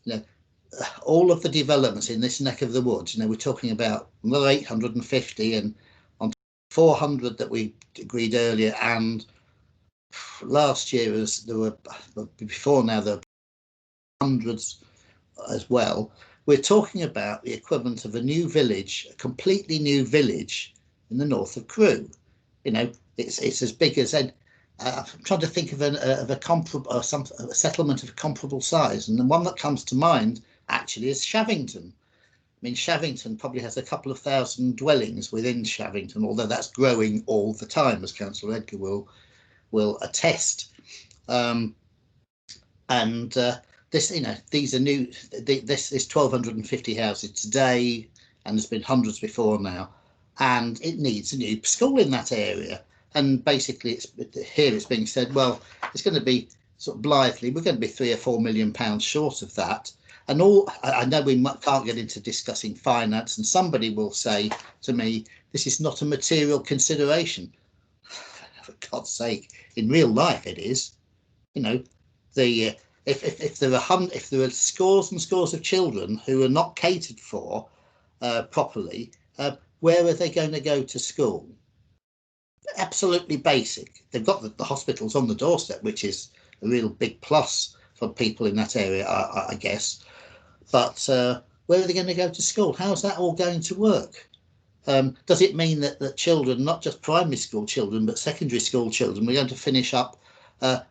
you know, all of the developments in this neck of the woods, we're talking about another 850 and on 400 that we agreed earlier, and last year there were before now there were hundreds as well. We're talking about the equivalent of a new village, a completely new village in the north of Crewe. It's as big as I'm trying to think of a comparable a settlement of comparable size, and the one that comes to mind actually is Shavington. I mean, Shavington probably has a couple of thousand dwellings within Shavington, although that's growing all the time, as Councillor Edgar will attest. These are new. This is 1,250 houses today, and there's been hundreds before now, and it needs a new school in that area. And basically, it's being said, well, it's going to be sort of blithely, we're going to be £3 or £4 million short of that. And I know we can't get into discussing finance, and somebody will say to me, this is not a material consideration. For God's sake, in real life it is. If there are scores and scores of children who are not catered for properly, where are they going to go to school? Absolutely basic. They've got the hospitals on the doorstep, which is a real big plus for people in that area, I guess. But where are they going to go to school? How's that all going to work? Does it mean that children, not just primary school children, but secondary school children, we're going to finish up where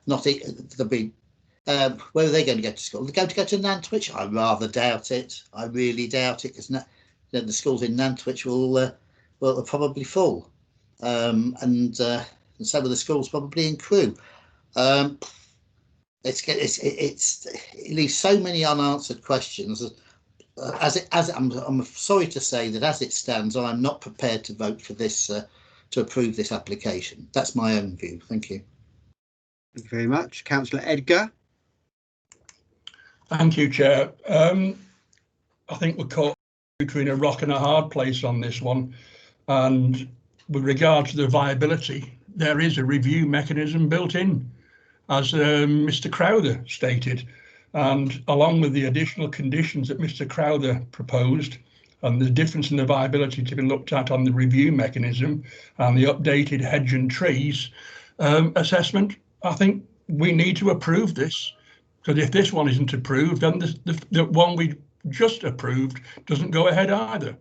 are they going to go to school? They're going to go to Nantwich? I rather doubt it. I really doubt it, because the schools in Nantwich are probably full, and so are the schools probably in Crewe. It leaves so many unanswered questions. I'm sorry to say that as it stands, I'm not prepared to vote for this to approve this application. That's my own view. Thank you. Thank you very much. Councillor Edgar. Thank you, Chair. I think we're caught between a rock and a hard place on this one. And with regard to the viability, there is a review mechanism built in, as Mr. Crowther stated. And along with the additional conditions that Mr. Crowther proposed, and the difference in the viability to be looked at on the review mechanism and the updated hedge and trees assessment, I think we need to approve this. Because if this one isn't approved, then the one we just approved doesn't go ahead either.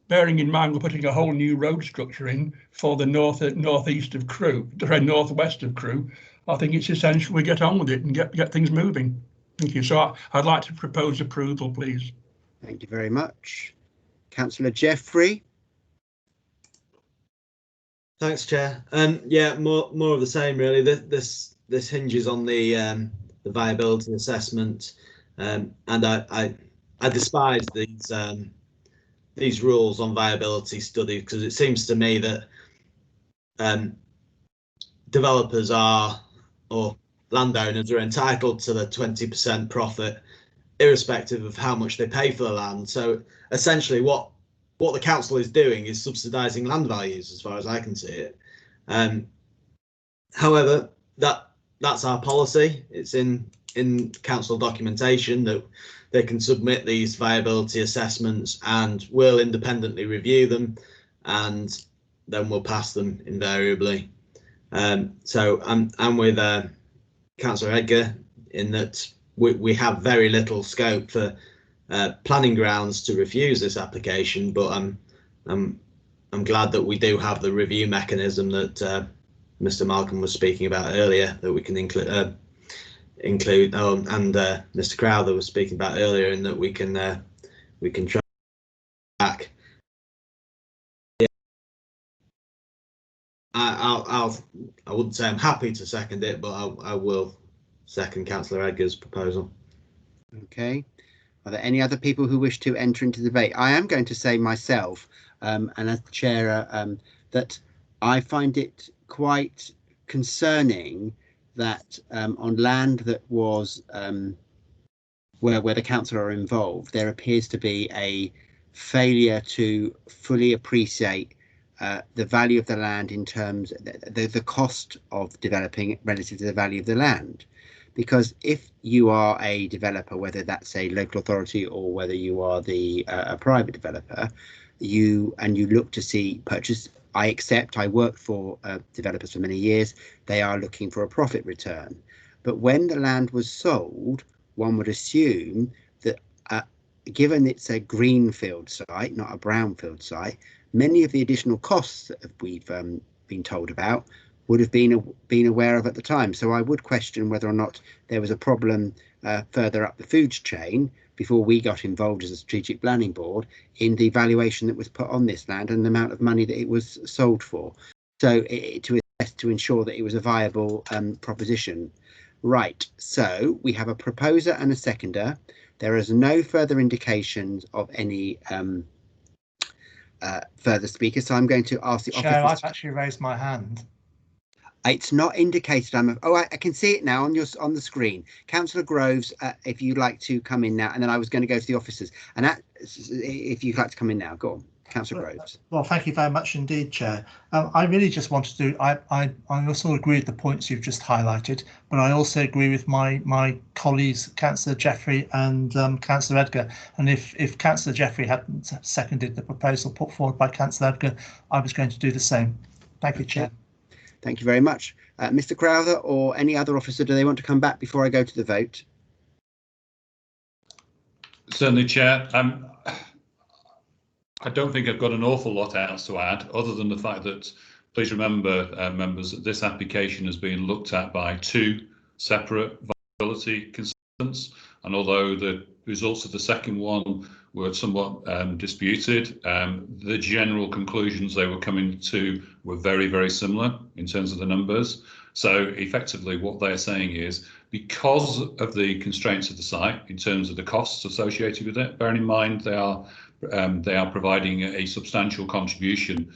Bearing in mind we're putting a whole new road structure in for the northwest of Crewe, I think it's essential we get on with it and get things moving. Thank you. So I'd like to propose approval, please. Thank you very much. Councillor Jeffrey. Thanks, Chair. Yeah, more of the same really. This hinges on the viability assessment, and I despise these rules on viability studies, because it seems to me that developers or landowners are entitled to the 20% profit irrespective of how much they pay for the land. So essentially what the council is doing is subsidising land values, as far as I can see it. However, that's our policy. It's in council documentation that they can submit these viability assessments, and we'll independently review them, and then we'll pass them invariably. So I'm with Councillor Edgar in that we have very little scope for planning grounds to refuse this application, but I'm glad that we do have the review mechanism that Mr. Malcolm was speaking about earlier, that we can include, and Mr. Crowther was speaking about earlier, in that we can try back. Yeah. I wouldn't say I'm happy to second it, but I will second Councillor Edgar's proposal. Okay. Are there any other people who wish to enter into the debate? I am going to say myself, and as the chair, that I find it quite concerning that on land that was where the council are involved, there appears to be a failure to fully appreciate the value of the land in terms the cost of developing relative to the value of the land, because if you are a developer, whether that's a local authority or whether you are a private developer, you look to see purchase. I worked for developers for many years. They are looking for a profit return. But when the land was sold, one would assume that given it's a greenfield site, not a brownfield site, many of the additional costs that we've been told about would have been aware of at the time. So I would question whether or not there was a problem further up the food chain before we got involved as a strategic planning board in the valuation that was put on this land and the amount of money that it was sold for. So to ensure that it was a viable proposition. Right, so we have a proposer and a seconder. There is no further indications of any further speakers, so I'm going to ask the Chair, officers. I've actually raised my hand. It's not indicated. I can see it now on the screen. Councillor Groves, if you'd like to come in now, and then I was going to go to the officers. And if you'd like to come in now, go on, Councillor Groves. Well, thank you very much indeed, Chair. I really just wanted to. I also agree with the points you've just highlighted, but I also agree with my colleagues, Councillor Jeffrey and Councillor Edgar. And if Councillor Jeffrey hadn't seconded the proposal put forward by Councillor Edgar, I was going to do the same. Thank you, Chair. Thank you very much. Mr. Crowther or any other officer, do they want to come back before I go to the vote? Certainly, Chair. I don't think I've got an awful lot else to add, other than the fact that, please remember, members, that this application has been looked at by two separate viability consultants, and although the results of the second one were somewhat disputed, the general conclusions they were coming to were very, very similar in terms of the numbers. So effectively what they're saying is, because of the constraints of the site in terms of the costs associated with it, bearing in mind they are providing a substantial contribution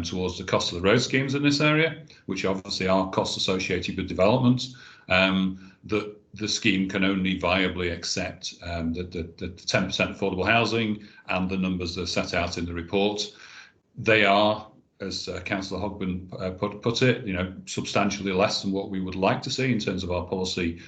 towards the cost of the road schemes in this area, which obviously are costs associated with development, that the scheme can only viably accept the 10% affordable housing and the numbers that are set out in the report. They are, as Councillor Hogben put it, substantially less than what we would like to see in terms of our policy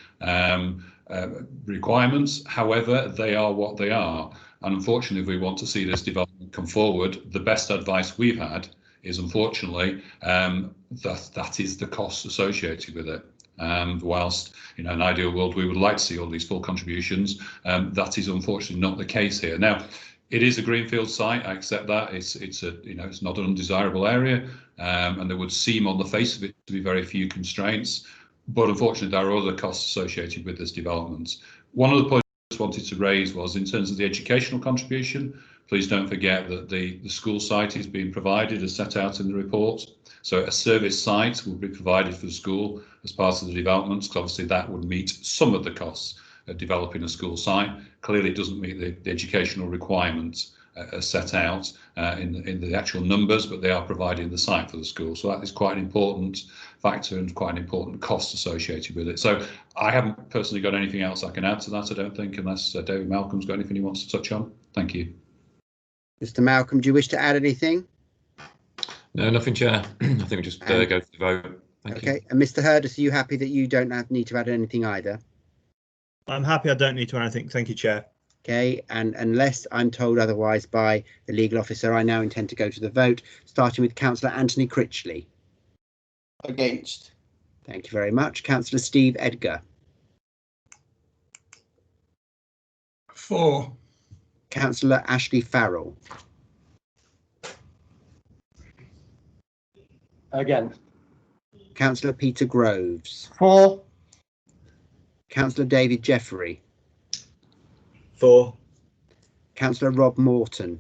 requirements. However, they are what they are. And unfortunately, if we want to see this development come forward, the best advice we've had is, unfortunately, that is the cost associated with it. Whilst in an ideal world we would like to see all these full contributions, that is unfortunately not the case here. Now, it is a greenfield site. I accept that. It's not an undesirable area, and there would seem on the face of it to be very few constraints. But unfortunately, there are other costs associated with this development. One of the points I just wanted to raise was in terms of the educational contribution. Please don't forget that the school site is being provided as set out in the report. So a service site will be provided for the school as part of the development, because obviously that would meet some of the costs of developing a school site. Clearly it doesn't meet the educational requirements as set out in the actual numbers, but they are providing the site for the school. So that is quite an important factor and quite an important cost associated with it. So I haven't personally got anything else I can add to that, I don't think, unless David Malcolm's got anything he wants to touch on. Thank you. Mr. Malcolm, do you wish to add anything? No, nothing, Chair. I think we just go to the vote. Thank you. Okay, and Mr. Hurdis, are you happy that you don't need to add anything either? I'm happy I don't need to add anything. Thank you, Chair. Okay, and unless I'm told otherwise by the legal officer, I now intend to go to the vote, starting with Councillor Anthony Critchley. Against. Thank you very much. Councillor Steve Edgar. For. Councillor Ashley Farrell. Against. Councillor Peter Groves. For. Councillor David Jeffrey. For. Councillor Rob Morton.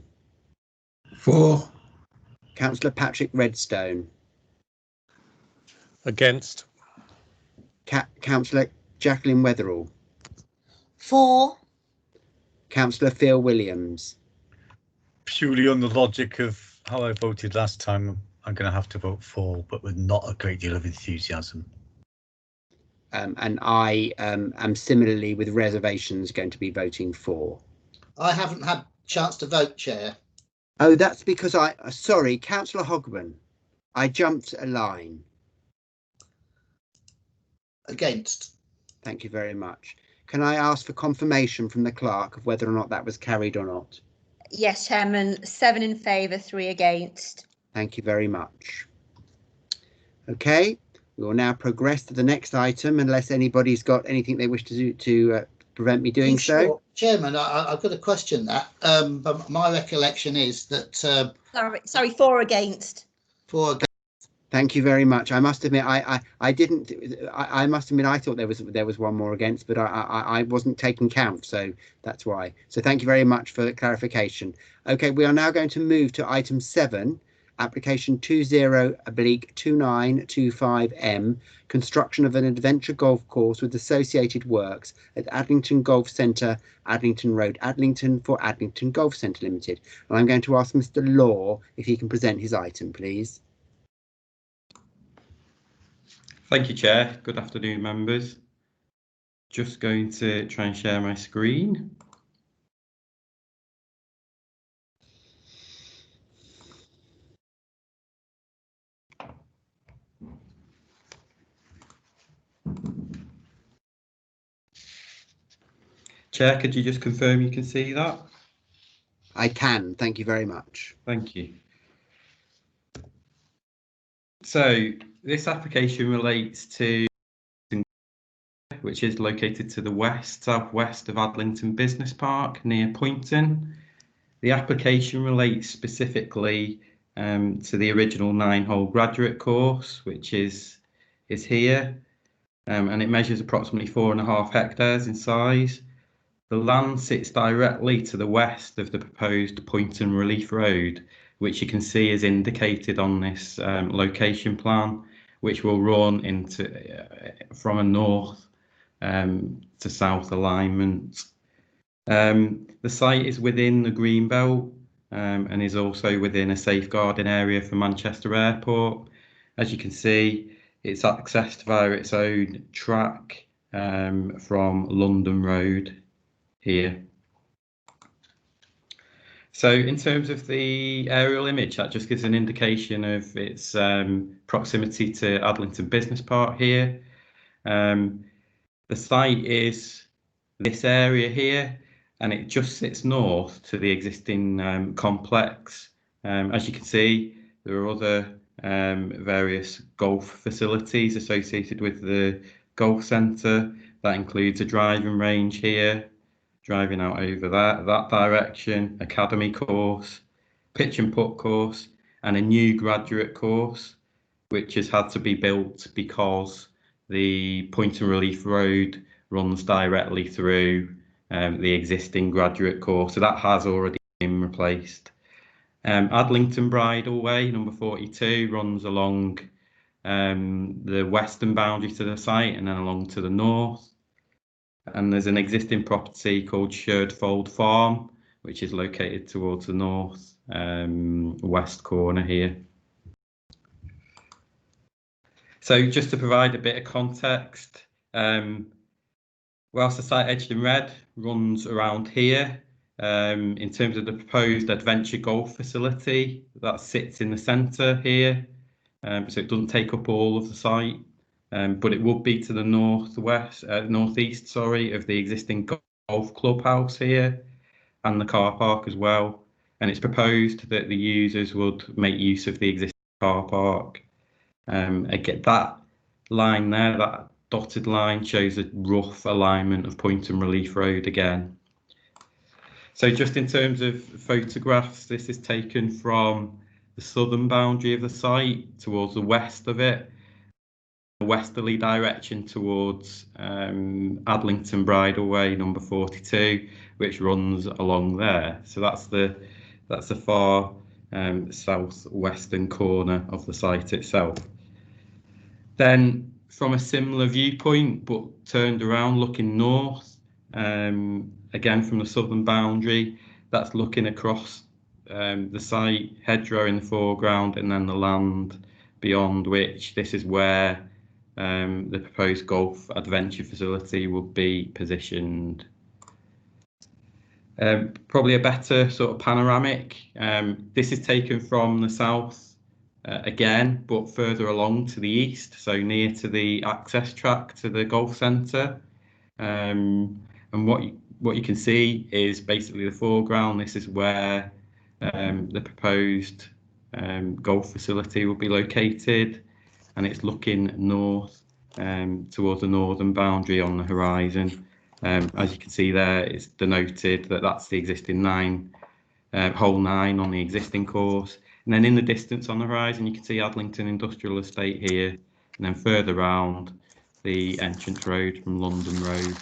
For. Councillor Patrick Redstone. Against. Councillor Jacqueline Wetherall. For. Councillor Phil Williams. Purely on the logic of how I voted last time, I'm going to have to vote for, but with not a great deal of enthusiasm. And I am similarly, with reservations, going to be voting for. I haven't had a chance to vote, Chair. Oh, that's because sorry, Councillor Hogben, I jumped a line. Against. Thank you very much. Can I ask for confirmation from the clerk of whether or not that was carried or not? Yes, Chairman. 7 in favour, 3 against. Thank you very much. Okay, we will now progress to the next item unless anybody's got anything they wish to do to prevent me doing so. Sure. Chairman, I've got a question that, but my recollection is that Sorry, 4 against. for Thank you very much. I must admit, I didn't. I must admit, I thought there was one more against, but I wasn't taking count, so that's why. So thank you very much for the clarification. Okay, we are now going to move to item 7, application 20/2925M, construction of an adventure golf course with associated works at Adlington Golf Centre, Adlington Road, Adlington for Adlington Golf Centre Limited. And I'm going to ask Mr. Law if he can present his item, please. Thank you, Chair. Good afternoon, members. Just going to try and share my screen. Chair, could you just confirm you can see that? I can. Thank you very much. Thank you. So this application relates to which is located to the southwest of Adlington Business Park near Poynton. The application relates specifically to the original 9-hole graduate course, which is here, and it measures approximately 4.5 hectares in size. The land sits directly to the west of the proposed Poynton Relief Road, which you can see is indicated on this location plan, which will run into from a north to south alignment. The site is within the Greenbelt and is also within a safeguarding area for Manchester Airport. As you can see, it's accessed via its own track from London Road here. So in terms of the aerial image, that just gives an indication of its proximity to Adlington Business Park here. The site is this area here, and it just sits north to the existing complex. As you can see, there are other various golf facilities associated with the golf centre. That includes a driving range here, driving out over that direction, academy course, pitch and putt course, and a new graduate course, which has had to be built because the Poynton Relief Road runs directly through the existing graduate course. So that has already been replaced. Adlington Bridle Way, number 42, runs along the western boundary to the site and then along to the north. And there's an existing property called Sherdfold Farm, which is located towards the north west corner here. So just to provide a bit of context, whilst the site edged in red runs around here, in terms of the proposed adventure golf facility, that sits in the centre here, so it doesn't take up all of the site. But it would be to the northeast, sorry, of the existing golf clubhouse here and the car park as well. And it's proposed that the users would make use of the existing car park. Again, that line there, that dotted line, shows a rough alignment of Poynton Relief Road again. So just in terms of photographs, this is taken from the southern boundary of the site towards the west of it, westerly direction towards Adlington Bridle Way, number 42, which runs along there. So that's the far southwestern corner of the site itself. Then from a similar viewpoint, but turned around looking north, again from the southern boundary, that's looking across the site, hedgerow in the foreground, and then the land beyond, which this is where the proposed golf adventure facility would be positioned. Probably a better sort of panoramic. This is taken from the south again, but further along to the east, so near to the access track to the golf centre. And what you can see is basically the foreground. This is where the proposed golf facility will be located, and it's looking north towards the northern boundary on the horizon. As you can see there, it's denoted that that's the existing hole 9 on the existing course. And then in the distance on the horizon, you can see Adlington Industrial Estate here, and then further round the entrance road from London Road.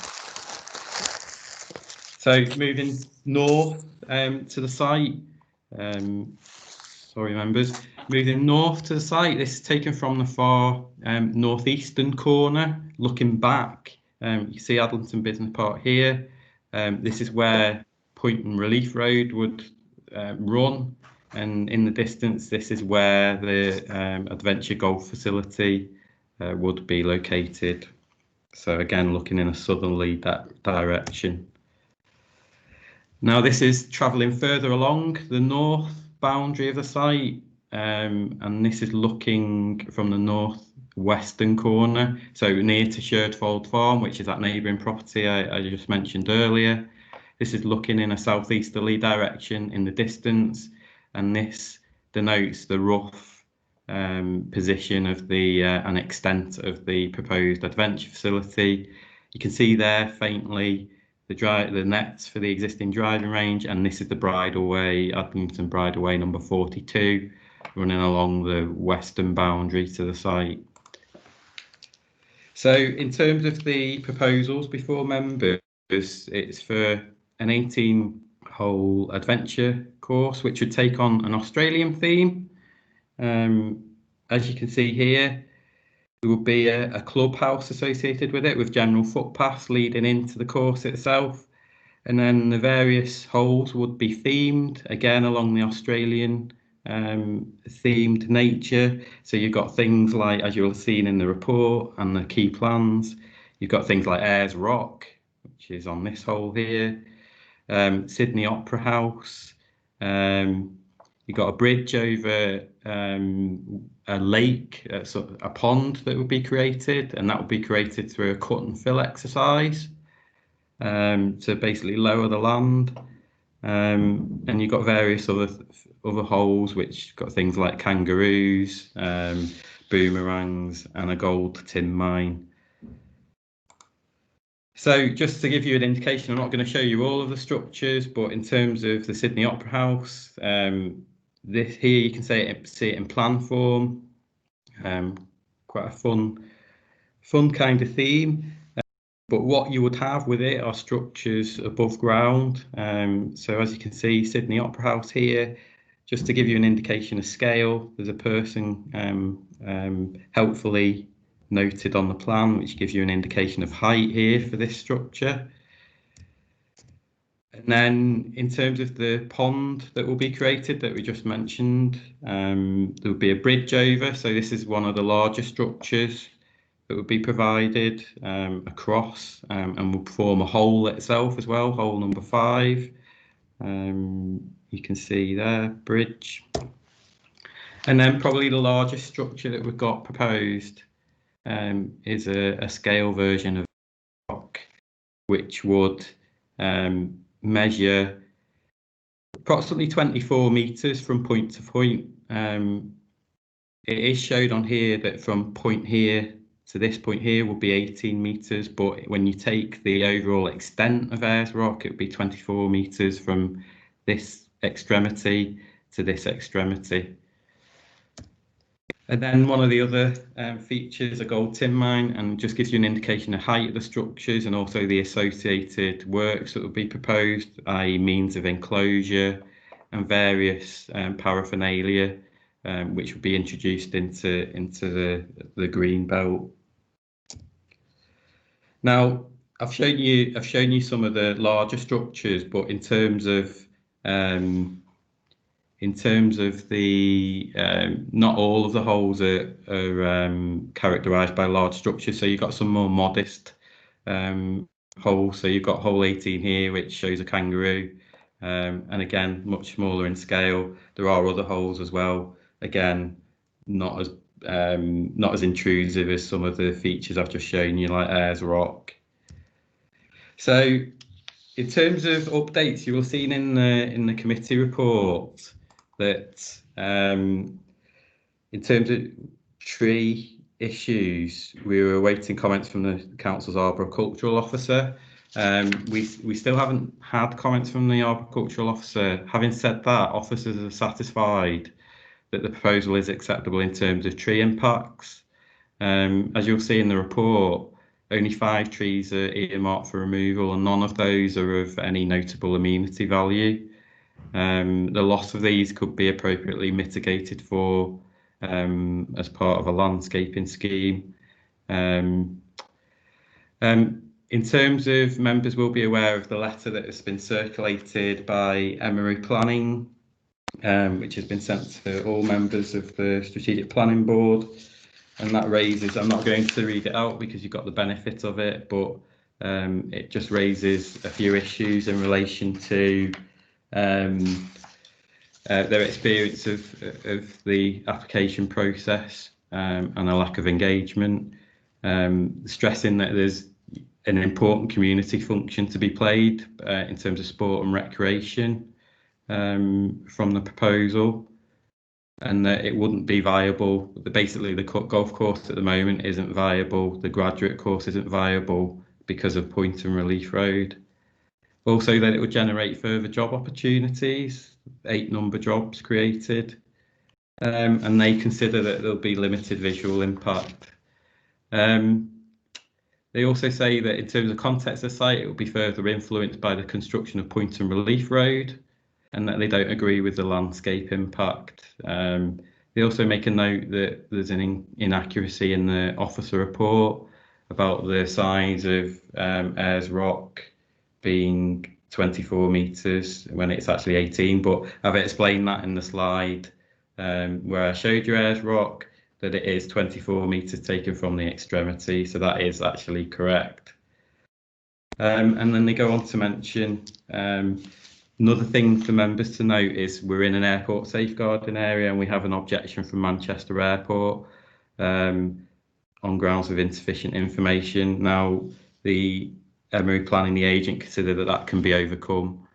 So moving north to the site, sorry members, moving north to the site, this is taken from the far northeastern corner. Looking back, you see Adlington Business Park here. This is where Point and Relief Road would run, and in the distance this is where the Adventure Golf facility would be located. So again, looking in a southerly direction. Now this is travelling further along the north boundary of the site, and this is looking from the northwestern corner, so near to Shertfold Farm, which is that neighbouring property I just mentioned earlier. This is looking in a southeasterly direction in the distance, and this denotes the rough position of the and extent of the proposed adventure facility. You can see there faintly the nets for the existing driving range, and this is the bridleway, Adlington Bridleway number 42, running along the western boundary to the site. So in terms of the proposals before members, it's for an 18-hole adventure course, which would take on an Australian theme. As you can see here, there would be a clubhouse associated with it, with general footpaths leading into the course itself. And then the various holes would be themed, again, along the Australian themed nature. So you've got things like, as you'll have seen in the report and the key plans, you've got things like Ayers Rock, which is on this hole here, Sydney Opera House. You've got a bridge over a lake, a pond that would be created, and that would be created through a cut and fill exercise to basically lower the land. And you've got various other holes which got things like kangaroos, boomerangs, and a gold tin mine. So just to give you an indication, I'm not going to show you all of the structures, but in terms of the Sydney Opera House, this here you can see it in plan form. Quite a fun kind of theme. But what you would have with it are structures above ground. So as you can see, Sydney Opera House here, just to give you an indication of scale, there's a person helpfully noted on the plan, which gives you an indication of height here for this structure. And then in terms of the pond that will be created that we just mentioned, there will be a bridge over. So this is one of the larger structures that would be provided across and will form a hole itself as well, hole number 5. You can see there, bridge. And then probably the largest structure that we've got proposed is a scale version of rock, which would measure approximately 24 meters from point to point. It is showed on here that from point here to this point here will be 18 meters, but when you take the overall extent of Ayers Rock, it would be 24 meters from this extremity to this extremity. And then one of the other features, a gold tin mine, and just gives you an indication of height of the structures and also the associated works that will be proposed, i.e. means of enclosure and various paraphernalia, which will be introduced into the green belt. Now, I've shown you some of the larger structures, but in terms of the not all of the holes are characterised by large structures. So you've got some more modest holes. So you've got hole 18 here, which shows a kangaroo, and again much smaller in scale. There are other holes as well. Again, not as intrusive as some of the features I've just shown you, like Ayers Rock. So, in terms of updates, you will have seen in the committee report that in terms of tree issues, we were awaiting comments from the council's arboricultural officer. We still haven't had comments from the arboricultural officer. Having said that, officers are satisfied that the proposal is acceptable in terms of tree impacts. As you'll see in the report, only 5 trees are earmarked for removal, and none of those are of any notable amenity value. The loss of these could be appropriately mitigated for as part of a landscaping scheme. In terms of, members will be aware of the letter that has been circulated by Emery Planning, which has been sent to all members of the Strategic Planning Board. And that raises, I'm not going to read it out because you've got the benefit of it, but it just raises a few issues in relation to their experience of the application process and a lack of engagement, stressing that there's an important community function to be played in terms of sport and recreation from the proposal, and that it wouldn't be viable. Basically, the golf course at the moment isn't viable. The graduate course isn't viable because of Point and Relief Road. Also, that it would generate further job opportunities, 8 number jobs created, and they consider that there'll be limited visual impact. They also say that in terms of context of the site, it will be further influenced by the construction of Point and Relief Road, and that they don't agree with the landscape impact. They also make a note that there's an inaccuracy in the officer report about the size of Ayers Rock being 24 metres when it's actually 18, but I've explained that in the slide where I showed you Ayers Rock, that it is 24 metres taken from the extremity, so that is actually correct. And then they go on to mention another thing for members to note is we're in an airport safeguarding area and we have an objection from Manchester Airport on grounds of insufficient information. Now, the Emery Planning, the agent, consider that that can be overcome,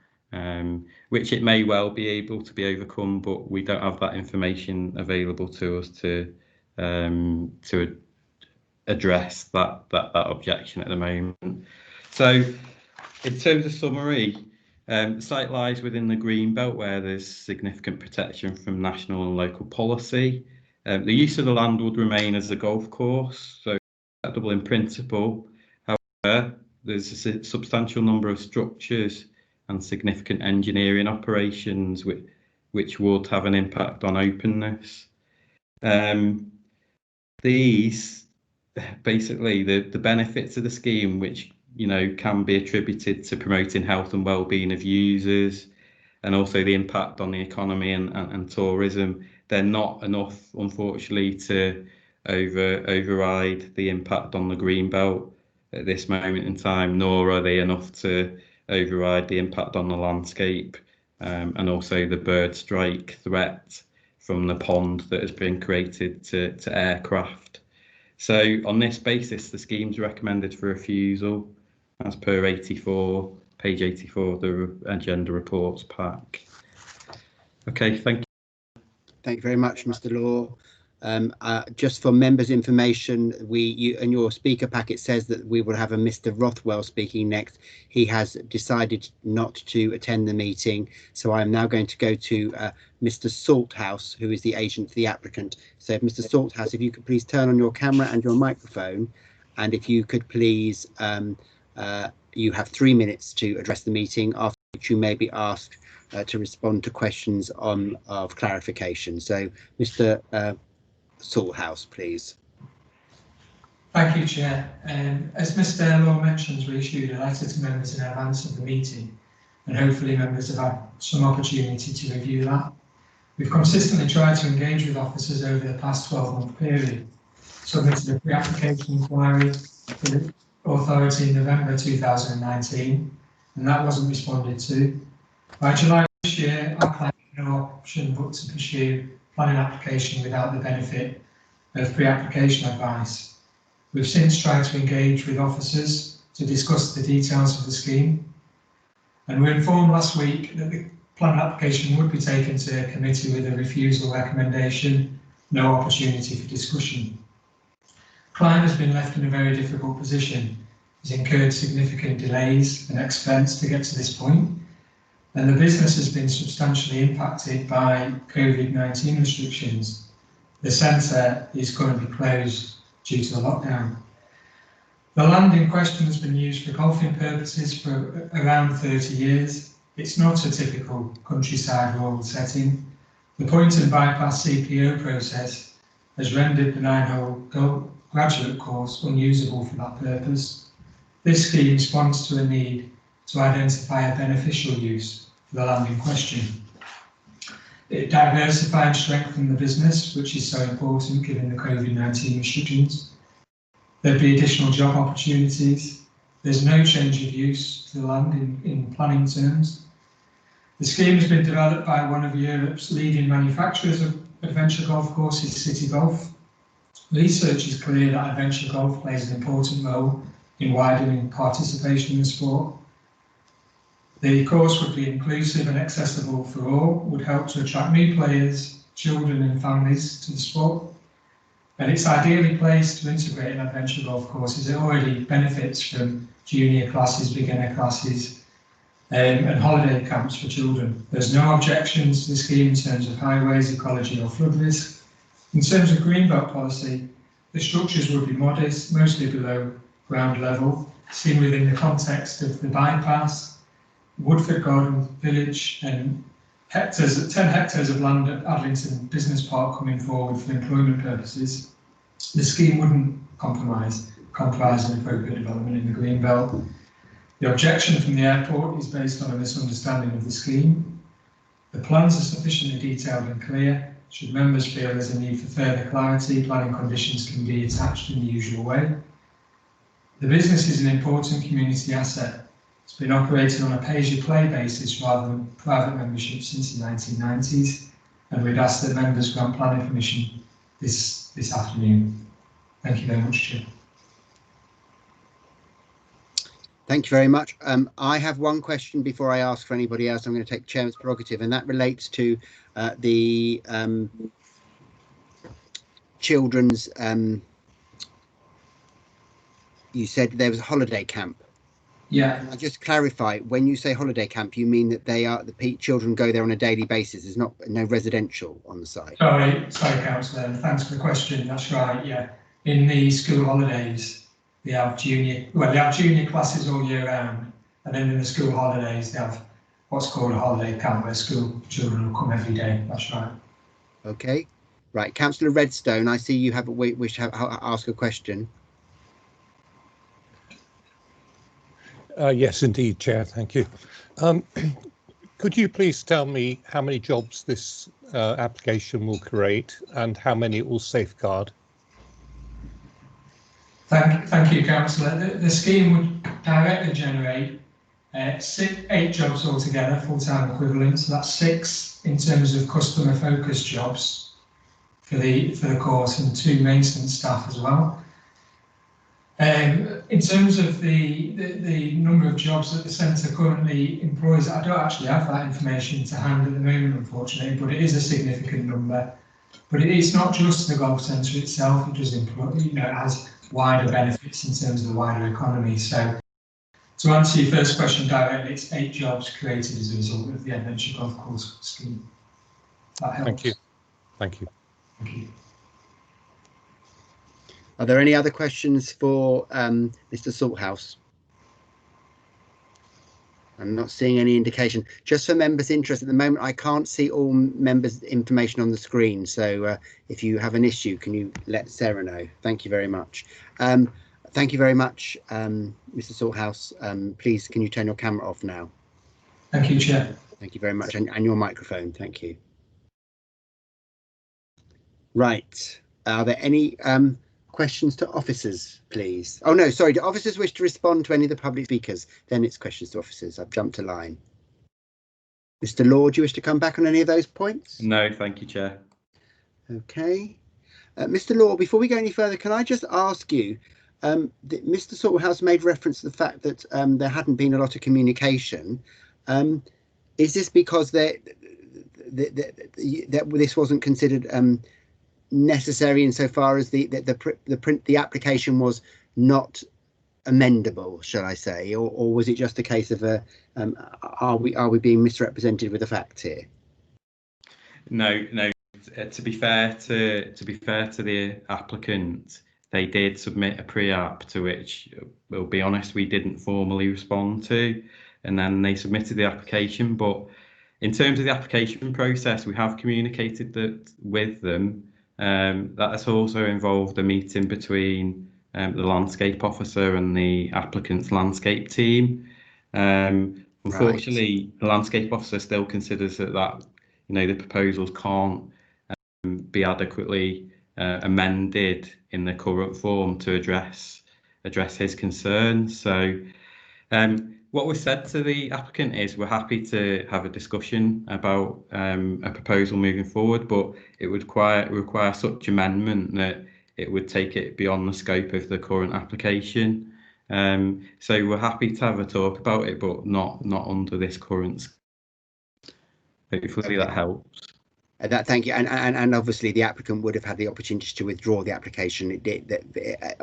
which it may well be able to be overcome, but we don't have that information available to us to address that objection at the moment. So, in terms of summary, the site lies within the green belt where there's significant protection from national and local policy. The use of the land would remain as a golf course, so acceptable in principle. However, there's a substantial number of structures and significant engineering operations which would have an impact on openness. These, basically, the benefits of the scheme, which can be attributed to promoting health and well-being of users, and also the impact on the economy and tourism, they're not enough, unfortunately, to override the impact on the greenbelt at this moment in time, nor are they enough to override the impact on the landscape and also the bird strike threat from the pond that has been created to aircraft. So on this basis, the scheme's recommended for refusal as per page 84 of the agenda reports pack. Okay, thank you. Thank you very much, Mr. Law. Just for members' information, in your speaker packet says that we will have a Mr. Rothwell speaking next. He has decided not to attend the meeting, so I'm now going to go to Mr. Salthouse, who is the agent for the applicant. So, Mr. Salthouse, if you could please turn on your camera and your microphone, and if you could please, you have 3 minutes to address the meeting, after which you may be asked to respond to questions of clarification. So, Mr. Salthouse, please. Thank you, Chair. As Mr. Law mentions, we issued a letter to members in advance of the meeting, and hopefully members have had some opportunity to review that. We've consistently tried to engage with officers over the past 12-month period, submitted a pre-application inquiry to the authority in November 2019, and that wasn't responded to. By July this year, our client had no option but to pursue planning application without the benefit of pre-application advice. We've since tried to engage with officers to discuss the details of the scheme. And we were informed last week that the planning application would be taken to committee with a refusal recommendation, no opportunity for discussion. Client has been left in a very difficult position. He's incurred significant delays and expense to get to this point, and the business has been substantially impacted by COVID-19 restrictions. The centre is currently closed due to the lockdown. The land in question has been used for golfing purposes for around 30 years. It's not a typical countryside rural setting. The point and bypass CPO process has rendered the 9-hole graduate course unusable for that purpose. This scheme responds to a need to identify a beneficial use for the land in question. It diversifies and strengthens the business, which is so important given the COVID-19 restrictions. There'd be additional job opportunities. There's no change of use to the land in planning terms. The scheme has been developed by one of Europe's leading manufacturers of adventure golf courses, City Golf. Research is clear that adventure golf plays an important role in widening participation in the sport. The course would be inclusive and accessible for all, would help to attract new players, children and families to the sport. And it's ideally placed to integrate an adventure golf course as it already benefits from junior classes, beginner classes, and holiday camps for children. There's no objections to the scheme in terms of highways, ecology or flood risk. In terms of greenbelt policy, the structures would be modest, mostly below ground level, seen within the context of the bypass, Woodford Garden Village and 10 hectares of land at Adlington Business Park coming forward for employment purposes. The scheme wouldn't comprise an appropriate development in the Greenbelt. The objection from the airport is based on a misunderstanding of the scheme. The plans are sufficiently detailed and clear. Should members feel there's a need for further clarity, planning conditions can be attached in the usual way. The business is an important community asset. It's been operating on a pay-as-you-play basis rather than private membership since the 1990s, and we'd ask that members grant planning permission this afternoon. Thank you very much, Chair. Thank you very much. I have one question before I ask for anybody else. I'm going to take Chairman's prerogative, and that relates to the children's. You said there was a holiday camp. Yeah. Can I just clarify, when you say holiday camp, you mean that they are the children go there on a daily basis? There's no residential on the site. Sorry, Councillor. Thanks for the question. That's right. Yeah. In the school holidays, they have junior classes all year round, and then in the school holidays they have what's called a holiday camp where school children will come every day. That's right. Okay. Right. Councillor Redstone, I see you have a wish to ask a question. Yes, indeed, Chair. Thank you. Could you please tell me how many jobs this application will create and how many it will safeguard? Thank you, Councillor. The scheme would directly generate 8 jobs altogether, full-time equivalents. So that's 6 in terms of customer-focused jobs for the course, and 2 maintenance staff as well. In terms of the number of jobs that the centre currently employs, I don't actually have that information to hand at the moment, unfortunately, but it is a significant number. But it's not just the golf centre itself; it does employ, it has wider benefits in terms of the wider economy. So, to answer your first question directly, it's 8 jobs created as a result of the Adventure Golf Course scheme. That helps. Thank you. Thank you. Thank you. Are there any other questions for Mr. Salthouse? I'm not seeing any indication. Just for members' interest, at the moment, I can't see all members' information on the screen. So if you have an issue, can you let Sarah know? Thank you very much. Thank you very much, Mr. Salthouse. Please, can you turn your camera off now? Thank you, Chair. Thank you very much. And your microphone. Thank you. Right. Are there any questions to officers, please? Oh no, sorry. Do officers wish to respond to any of the public speakers? Then it's questions to officers. I've jumped a line. Mr. Law, do you wish to come back on any of those points? No, thank you, Chair. Okay. Mr. Law, before we go any further, can I just ask you, Mr. Salthouse made reference to the fact that there hadn't been a lot of communication. Is this because that this wasn't considered necessary insofar as the application was not amendable, shall I say, or was it just a case of are we being misrepresented with the facts here? No. To be fair to the applicant, they did submit a pre-app to which, we'll be honest, we didn't formally respond to, and then they submitted the application. But in terms of the application process, we have communicated that with them. That has also involved a meeting between the landscape officer and the applicant's landscape team. Unfortunately, the landscape officer still considers that the proposals can't be adequately amended in the current form to address his concerns. So what we've said to the applicant is we're happy to have a discussion about a proposal moving forward, but it would require such amendment that it would take it beyond the scope of the current application. So we're happy to have a talk about it, but not under this current. Hopefully that helps. Thank you, and obviously the applicant would have had the opportunity to withdraw the application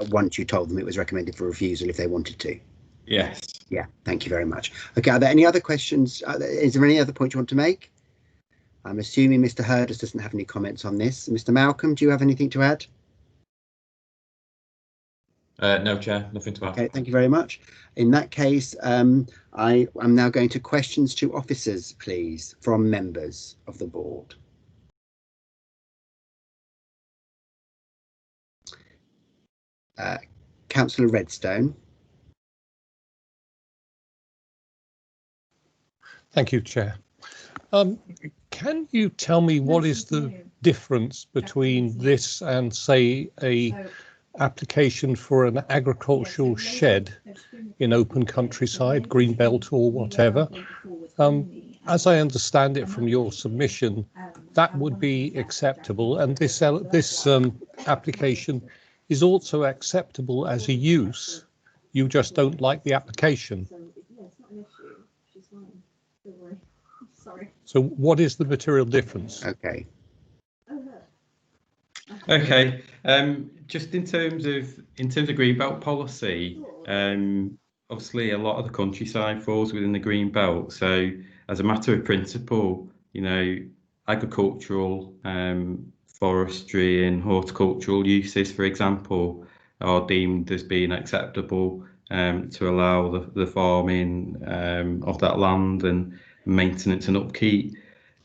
once you told them it was recommended for refusal if they wanted to. Yes. Yeah, thank you very much. Okay, are there any other questions? Is there any other point you want to make? I'm assuming Mr. Hurders doesn't have any comments on this. Mr. Malcolm, do you have anything to add? No, Chair, nothing to add. Okay, thank you very much. In that case, I am now going to questions to officers, please, from members of the board. Councillor Redstone. Thank you, Chair. Can you tell me what is the difference between this and, say, a application for an agricultural shed in open countryside, greenbelt or whatever? As I understand it from your submission, that would be acceptable, and this application is also acceptable as a use. You just don't like the application. So what is the material difference? Okay. Okay. Just in terms of greenbelt policy, obviously a lot of the countryside falls within the greenbelt. So as a matter of principle, agricultural, forestry and horticultural uses, for example, are deemed as being acceptable to allow the farming of that land and maintenance and upkeep.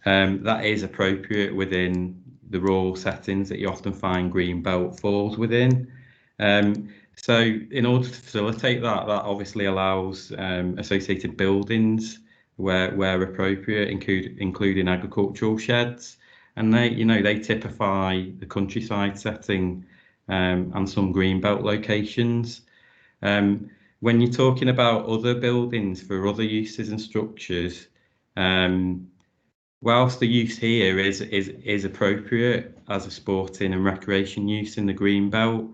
That is appropriate within the rural settings that you often find greenbelt falls within. So in order to facilitate that obviously allows associated buildings where appropriate, including agricultural sheds, and they typify the countryside setting and some greenbelt locations. When you're talking about other buildings for other uses and structures, whilst the use here is appropriate as a sporting and recreation use in the greenbelt,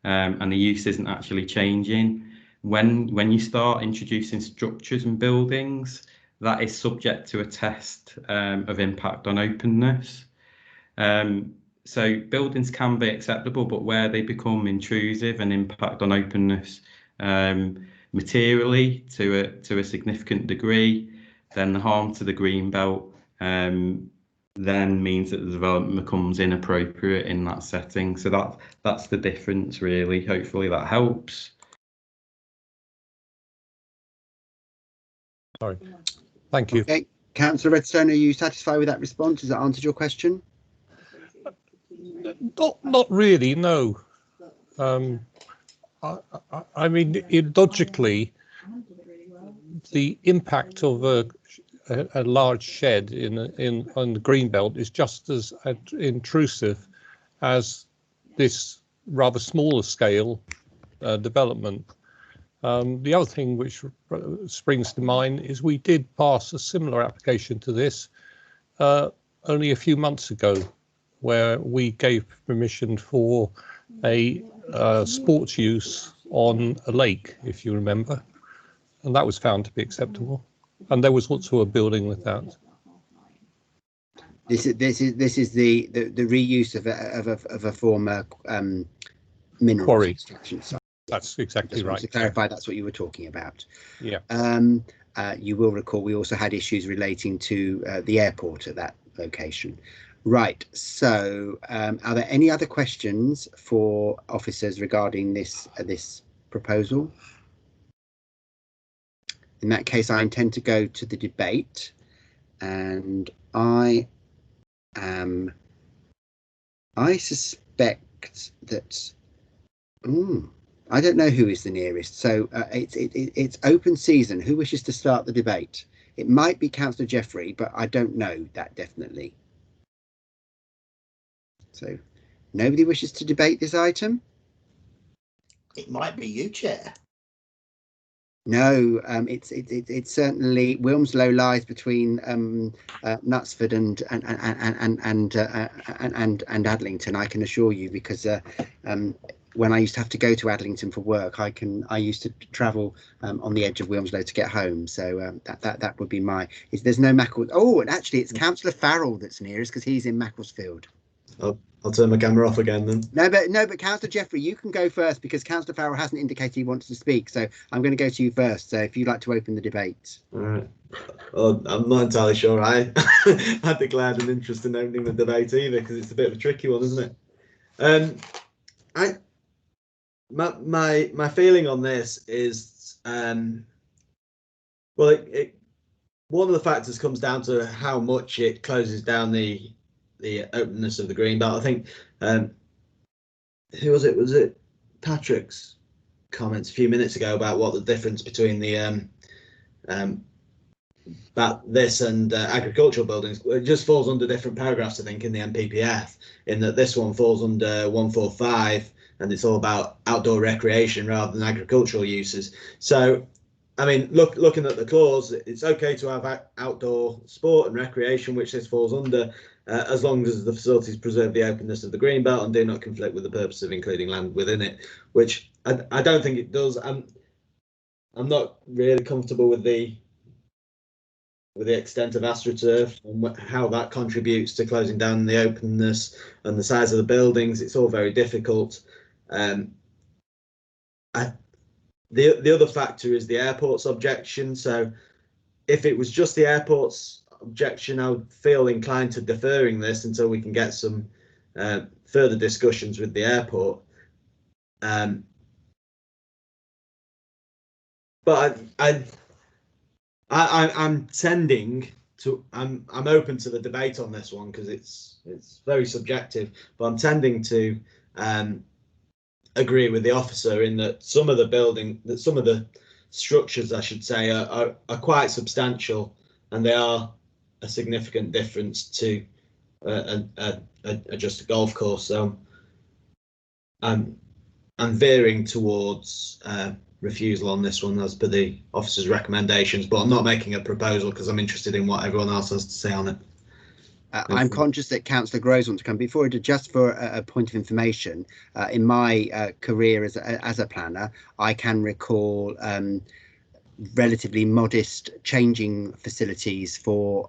and the use isn't actually changing, when you start introducing structures and buildings, that is subject to a test of impact on openness. So buildings can be acceptable, but where they become intrusive and impact on openness materially to a significant degree, then the harm to the greenbelt then means that the development becomes inappropriate in that setting. So that's the difference, really. Hopefully that helps. Sorry. Thank you. Okay, Councillor Redstone, are you satisfied with that response? Has that answered your question? Not really, no. I mean, logically, the impact of a large shed on the greenbelt is just as intrusive as this rather smaller scale development. The other thing which springs to mind is we did pass a similar application to this only a few months ago, where we gave permission for a sports use on a lake, if you remember, and that was found to be acceptable. And there was also a building with that. This is the reuse of a former mineral Quarry. extraction site. That's exactly Just right. wanted to clarify, that's what you were talking about. Yeah. You will recall we also had issues relating to the airport at that location. Right, so are there any other questions for officers regarding this proposal? In that case, I intend to go to the debate, and I suspect that I don't know who is the nearest, so it's open season. Who wishes to start the debate? It might be Councillor Jeffrey, but I don't know that definitely. So nobody wishes to debate this item? It might be you, Chair. No, it's certainly Wilmslow lies between Knutsford and Adlington. I can assure you, because when I used to have to go to Adlington for work, I used to travel on the edge of Wilmslow to get home. So that would be my. There's no Maccles. Oh, and actually, it's Councillor Farrell that's nearest, because he's in Macclesfield. I'll turn my camera off again then. No, but Councillor Jeffrey, you can go first, because Councillor Farrell hasn't indicated he wants to speak. So I'm going to go to you first. So if you'd like to open the debate. All right. Well, I'm not entirely sure I declared an interest in opening the debate either, because it's a bit of a tricky one, isn't it? My feeling on this is, well, one of the factors comes down to how much it closes down the openness of the green belt. I think who was it? Was it Patrick's comments a few minutes ago about what the difference between the this and agricultural buildings? It just falls under different paragraphs, I think, in the NPPF. In that this one falls under 145, and it's all about outdoor recreation rather than agricultural uses. So, I mean, looking at the clause, it's okay to have outdoor sport and recreation, which this falls under, as long as the facilities preserve the openness of the green belt and do not conflict with the purpose of including land within it, which I don't think it does. I'm not really comfortable with the extent of AstroTurf and how that contributes to closing down the openness and the size of the buildings. It's all very difficult. The other factor is the airport's objection. So if it was just the airport's objection, I would feel inclined to deferring this until we can get some further discussions with the airport. But I'm tending to I'm open to the debate on this one, because it's very subjective, but I'm tending to agree with the officer in that some of the structures, I should say, are quite substantial, and they are a significant difference to just a golf course. So I'm veering towards refusal on this one as per the officer's recommendations, but I'm not making a proposal because I'm interested in what everyone else has to say on it. I'm conscious that Councillor Groves wants to come. Before I do, just for a point of information, in my career as a planner, I can recall relatively modest changing facilities for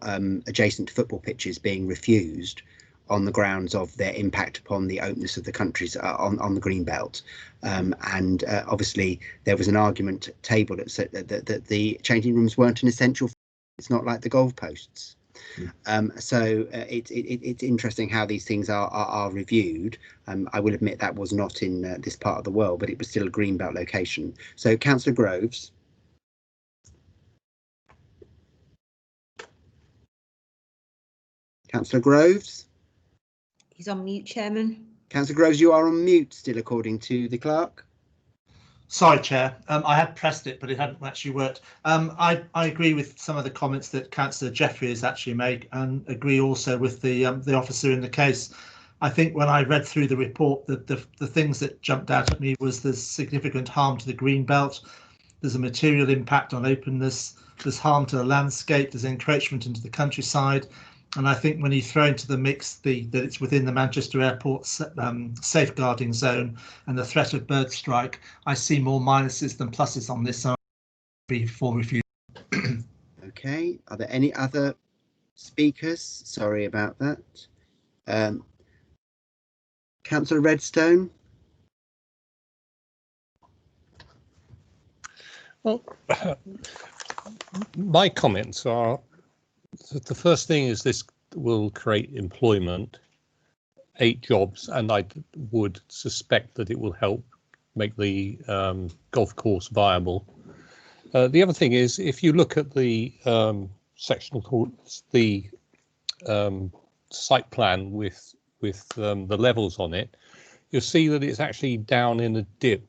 adjacent to football pitches being refused on the grounds of their impact upon the openness of the countries on the green belt. And obviously there was an argument tabled that the changing rooms weren't an essential. It's not like the goalposts. So it's interesting how these things are reviewed. I will admit that was not in this part of the world, but it was still a green belt location. So Councillor Groves. Councillor Groves? He's on mute, Chairman. Councillor Groves, you are on mute still, according to the clerk. Sorry, Chair. I had pressed it, but it hadn't actually worked. I agree with some of the comments that Councillor Jeffrey has actually made, and agree also with the officer in the case. I think when I read through the report, the things that jumped out at me was there's significant harm to the green belt. There's a material impact on openness. There's harm to the landscape. There's encroachment into the countryside. And I think when you throw into the mix that it's within the Manchester Airport safeguarding zone and the threat of bird strike, I see more minuses than pluses on this. So before refusal. Okay, are there any other speakers? Sorry about that. Councillor Redstone. Well, my comments are that the first thing is this will create employment, 8 jobs, and I would suspect that it will help make the golf course viable. The other thing is, if you look at the sectional, the site plan with the levels on it, you'll see that it's actually down in a dip.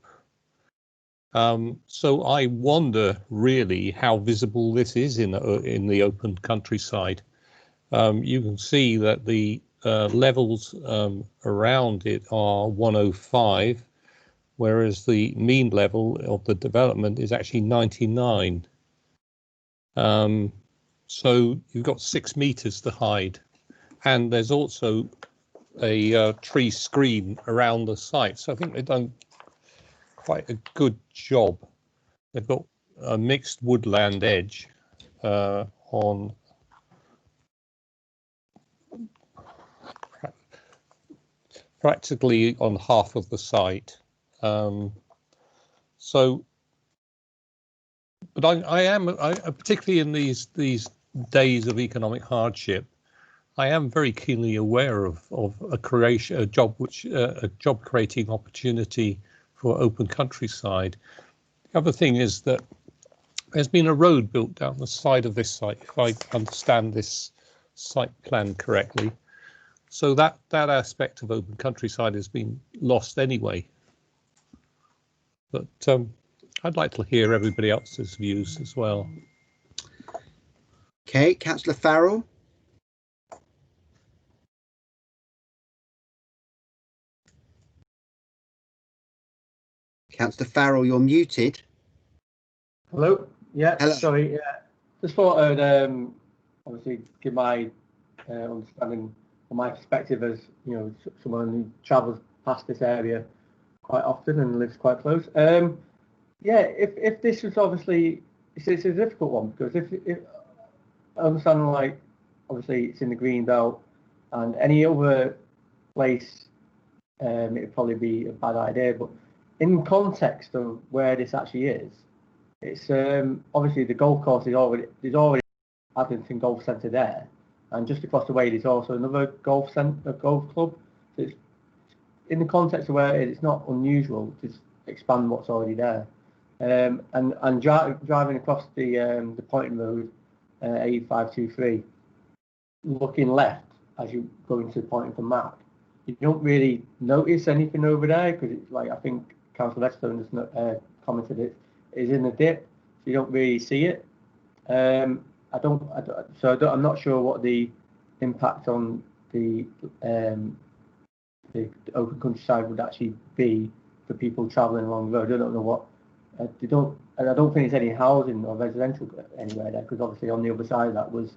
So I wonder really how visible this is in the open countryside. You can see that the levels around it are 105, whereas the mean level of the development is actually 99. So you've got 6 meters to hide, and there's also a tree screen around the site. So I think they've done quite a good job. They've got a mixed woodland edge on practically on half of the site. So, but I am particularly in these days of economic hardship, I am very keenly aware of a job creating opportunity for open countryside. The other thing is that there's been a road built down the side of this site, if I understand this site plan correctly. So that aspect of open countryside has been lost anyway. But I'd like to hear everybody else's views as well. Okay, Councillor Farrell. Councillor Farrell, you're muted. Hello. Yeah. Hello. Sorry. Yeah. Just thought I'd obviously give my understanding from my perspective as someone who travels past this area quite often and lives quite close. Yeah. If this was obviously it's a difficult one because if I understand obviously it's in the green belt and any other place it'd probably be a bad idea, but in context of where this actually is, it's obviously the golf course there's already Addington Golf Centre there, and just across the way there's also another golf club. So it's in the context of where it's not unusual to expand what's already there. And driving across the Poynton Road, A523, looking left as you go into Poynton Mark, you don't really notice anything over there because it's I think Councillor Redstone has commented it is in the dip, so you don't really see it. I'm not sure what the impact on the open countryside would actually be for people travelling along the road. I don't know what I don't think there's any housing or residential anywhere there because obviously on the other side of that was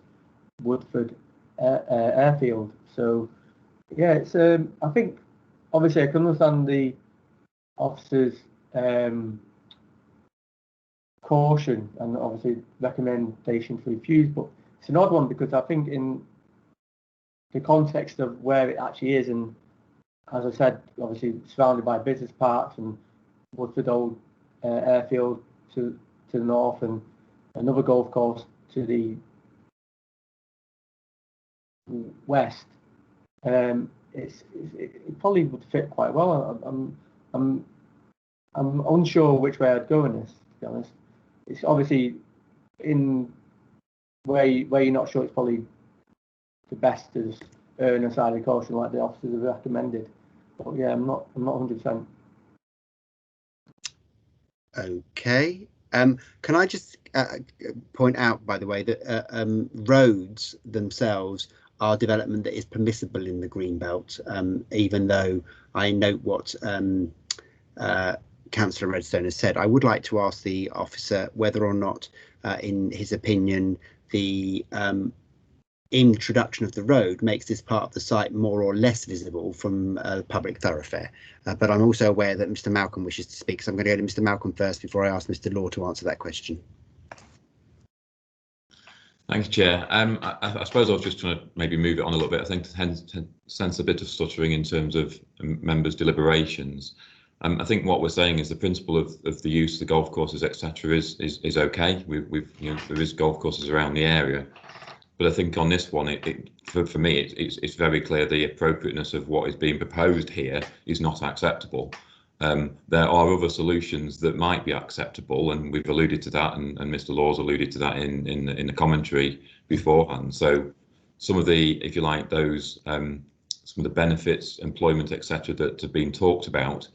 Woodford Airfield. So yeah, it's I think obviously I can understand the officers' caution and obviously recommendation to refuse, but it's an odd one because I think in the context of where it actually is, and as I said, obviously surrounded by business parks and Woodford Old Airfield to the north and another golf course to the west, it probably would fit quite well. I'm unsure which way I'd go in this, to be honest. It's obviously in where you're not sure it's probably the best to just err on the side of caution like the officers have recommended. But yeah, I'm not 100%. Okay. Can I just point out, by the way, that roads themselves are development that is permissible in the Greenbelt, even though I note what Councillor Redstone has said. I would like to ask the officer whether or not, in his opinion, the introduction of the road makes this part of the site more or less visible from a public thoroughfare. But I'm also aware that Mr. Malcolm wishes to speak, so I'm going to go to Mr. Malcolm first before I ask Mr. Law to answer that question. Thanks, Chair. I suppose I was just trying to maybe move it on a little bit. I think to sense a bit of stuttering in terms of members' deliberations. I think what we're saying is the principle of the use of the golf courses, etc., is okay. There is golf courses around the area, but I think on this one, for me, it's very clear the appropriateness of what is being proposed here is not acceptable. There are other solutions that might be acceptable, and we've alluded to that, and Mr. Law's alluded to that in the commentary beforehand. So some of the, if you like, those some of the benefits, employment, etc., that have been talked about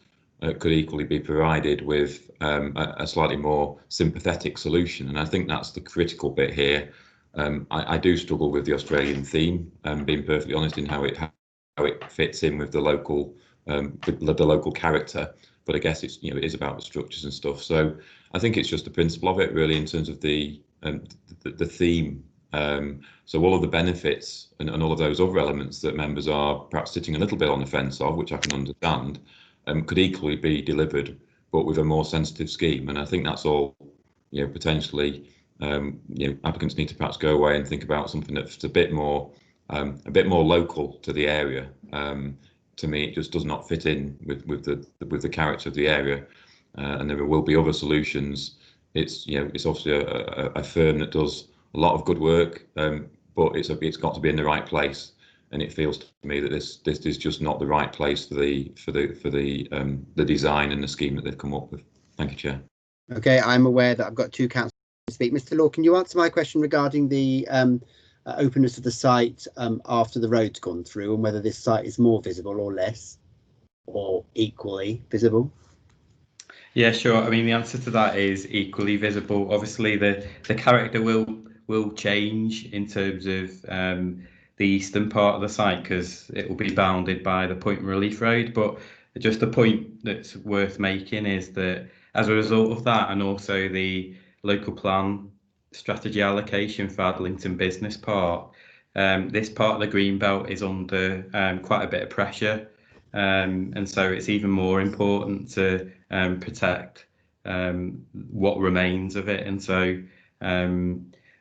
could equally be provided with a slightly more sympathetic solution, and I think that's the critical bit here. I do struggle with the Australian theme, being perfectly honest, in how it fits in with the local the local character, but I guess it's it is about the structures and stuff. So I think it's just the principle of it really in terms of the theme. So all of the benefits and all of those other elements that members are perhaps sitting a little bit on the fence of, which I can understand, could equally be delivered, but with a more sensitive scheme. And I think that's all potentially applicants need to perhaps go away and think about something that's a bit more local to the area. To me, it just does not fit in with the character of the area, and there will be other solutions. It's it's obviously a firm that does a lot of good work, but it's got to be in the right place, and it feels to me that this is just not the right place for the design and the scheme that they've come up with. Thank you, Chair. Okay, I'm aware that I've got two councillors to speak. Mr. Law, can you answer my question regarding the openness of the site after the road's gone through, and whether this site is more visible or less, or equally visible? Yeah, sure. I mean, the answer to that is equally visible. Obviously, the character will change in terms of the eastern part of the site, because it will be bounded by the Point and Relief Road. But just the point that's worth making is that as a result of that, and also the local plan strategy allocation for Adlington Business Park, this part of the Greenbelt is under quite a bit of pressure, and so it's even more important to protect what remains of it. And so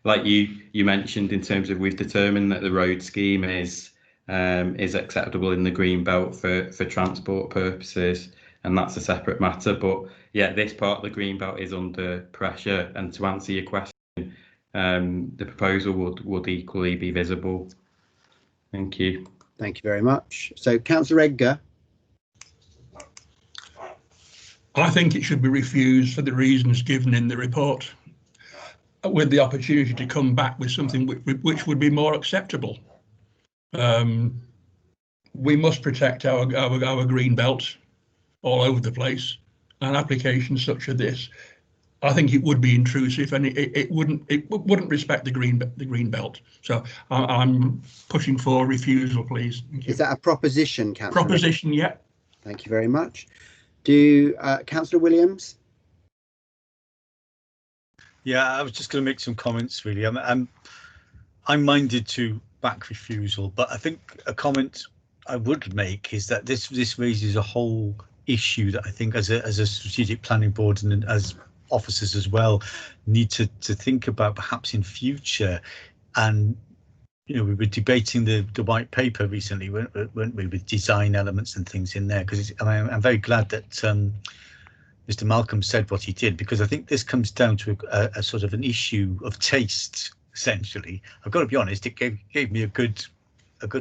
like you mentioned, in terms of we've determined that the road scheme is acceptable in the Greenbelt for transport purposes, and that's a separate matter. But yeah, this part of the Greenbelt is under pressure, and to answer your question, the proposal would equally be visible. Thank you. Thank you very much. So, Councillor Edgar. I think it should be refused for the reasons given in the report, with the opportunity to come back with something which would be more acceptable. We must protect our green belt all over the place, and applications such as this, I think it would be intrusive, and it wouldn't respect the green belt. So I'm pushing for refusal, please. Is that a proposition, Councillor? Proposition, yeah. Thank you very much. Do Councillor Williams? Yeah, I was just going to make some comments. Really, I'm minded to back refusal, but I think a comment I would make is that this raises a whole issue that I think as a strategic planning board and as officers as well need to think about perhaps in future. And we were debating the white paper recently, weren't we, with design elements and things in there, because I'm very glad that Mr. Malcolm said what he did, because I think this comes down to a sort of an issue of taste, essentially. I've got to be honest, it gave me a good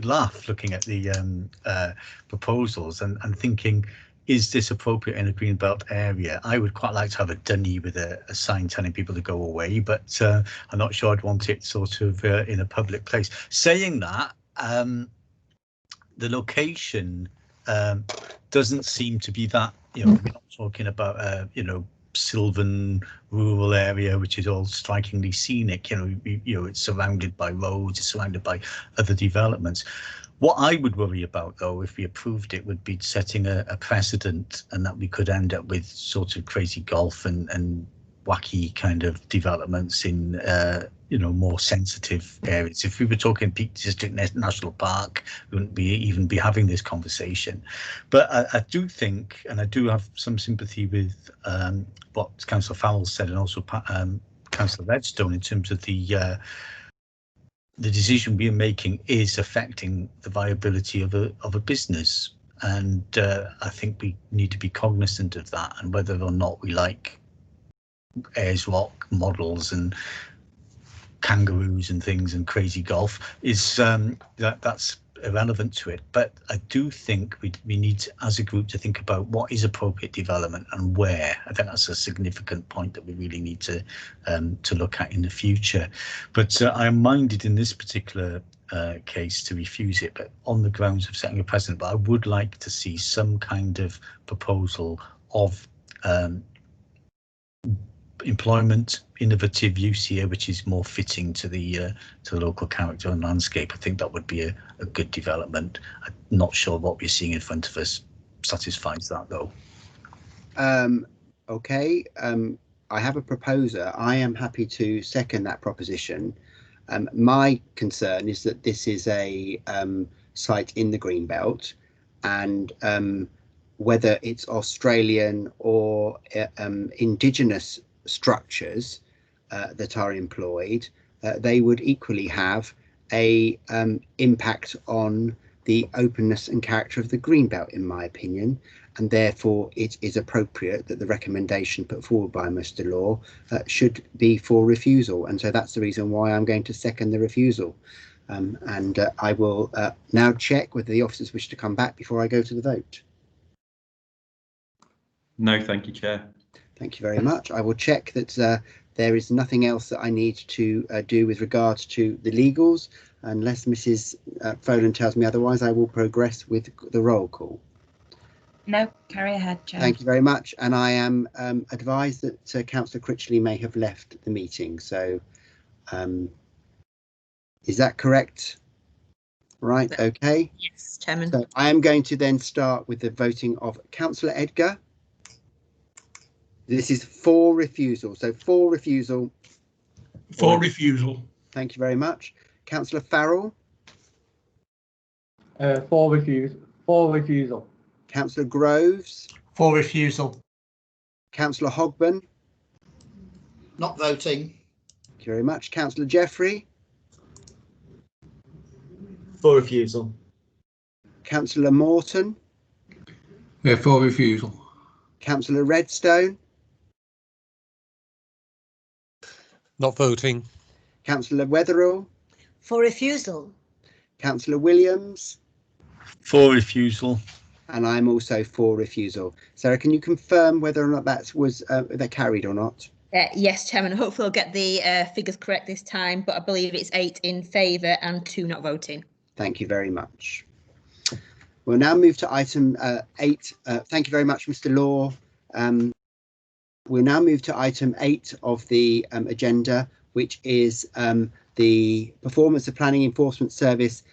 laugh looking at the proposals and thinking, is this appropriate in a greenbelt area? I would quite like to have a dunny with a sign telling people to go away, but I'm not sure I'd want it sort of in a public place. Saying that, the location doesn't seem to be that, we're not talking about sylvan rural area which is all strikingly scenic. It's surrounded by roads, it's surrounded by other developments. What I would worry about, though, if we approved it, would be setting a precedent, and that we could end up with sort of crazy golf and wacky kind of developments in more sensitive areas. If we were talking Peak District National Park, we wouldn't even be having this conversation. But I do think, and I do have some sympathy with what Councillor Farrell said, and also Councillor Redstone, in terms of the decision we are making is affecting the viability of a business, and I think we need to be cognizant of that, and whether or not we like Ayers Rock models and kangaroos and things and crazy golf is that's irrelevant to it. But I do think we need to, as a group, to think about what is appropriate development and where. I think that's a significant point that we really need to look at in the future. But I am minded in this particular case to refuse it, but on the grounds of setting a precedent. But I would like to see some kind of proposal of employment, innovative use here, which is more fitting to the local character and landscape. I think that would be a good development. I'm not sure what we're seeing in front of us satisfies that, though. Okay, I have a proposer. I am happy to second that proposition. My concern is that this is a site in the Greenbelt, and whether it's Australian or indigenous structures that are employed, they would equally have a impact on the openness and character of the Greenbelt, in my opinion, and therefore it is appropriate that the recommendation put forward by Mr. Law should be for refusal, and so that's the reason why I'm going to second the refusal. And I will now check whether the officers wish to come back before I go to the vote. No, thank you, Chair. Thank you very much. I will check that there is nothing else that I need to do with regards to the legals. Unless Mrs. Folan tells me otherwise, I will progress with the roll call. No, carry ahead, Chair. Thank you very much. And I am advised that Councillor Critchley may have left the meeting. So is that correct? Right, okay. Yes, Chairman. So I am going to then start with the voting of Councillor Edgar. This is for refusal. So for refusal. For refusal. Thank you very much. Councillor Farrell. For refusal. Councillor Groves. For refusal. Councillor Hogben. Not voting. Thank you very much. Councillor Jeffrey. For refusal. Councillor Morton. We're for refusal. Councillor Redstone. Not voting. Councillor Wetherall. For refusal. Councillor Williams. For refusal. And I'm also for refusal. Sarah, can you confirm whether or not that was that carried or not? Yes, Chairman. Hopefully I'll get the figures correct this time, but I believe it's 8 in favour and 2 not voting. Thank you very much. We'll now move to item 8. Thank you very much, Mr. Law. We'll now move to item 8 of the agenda, which is the performance of Planning Enforcement Service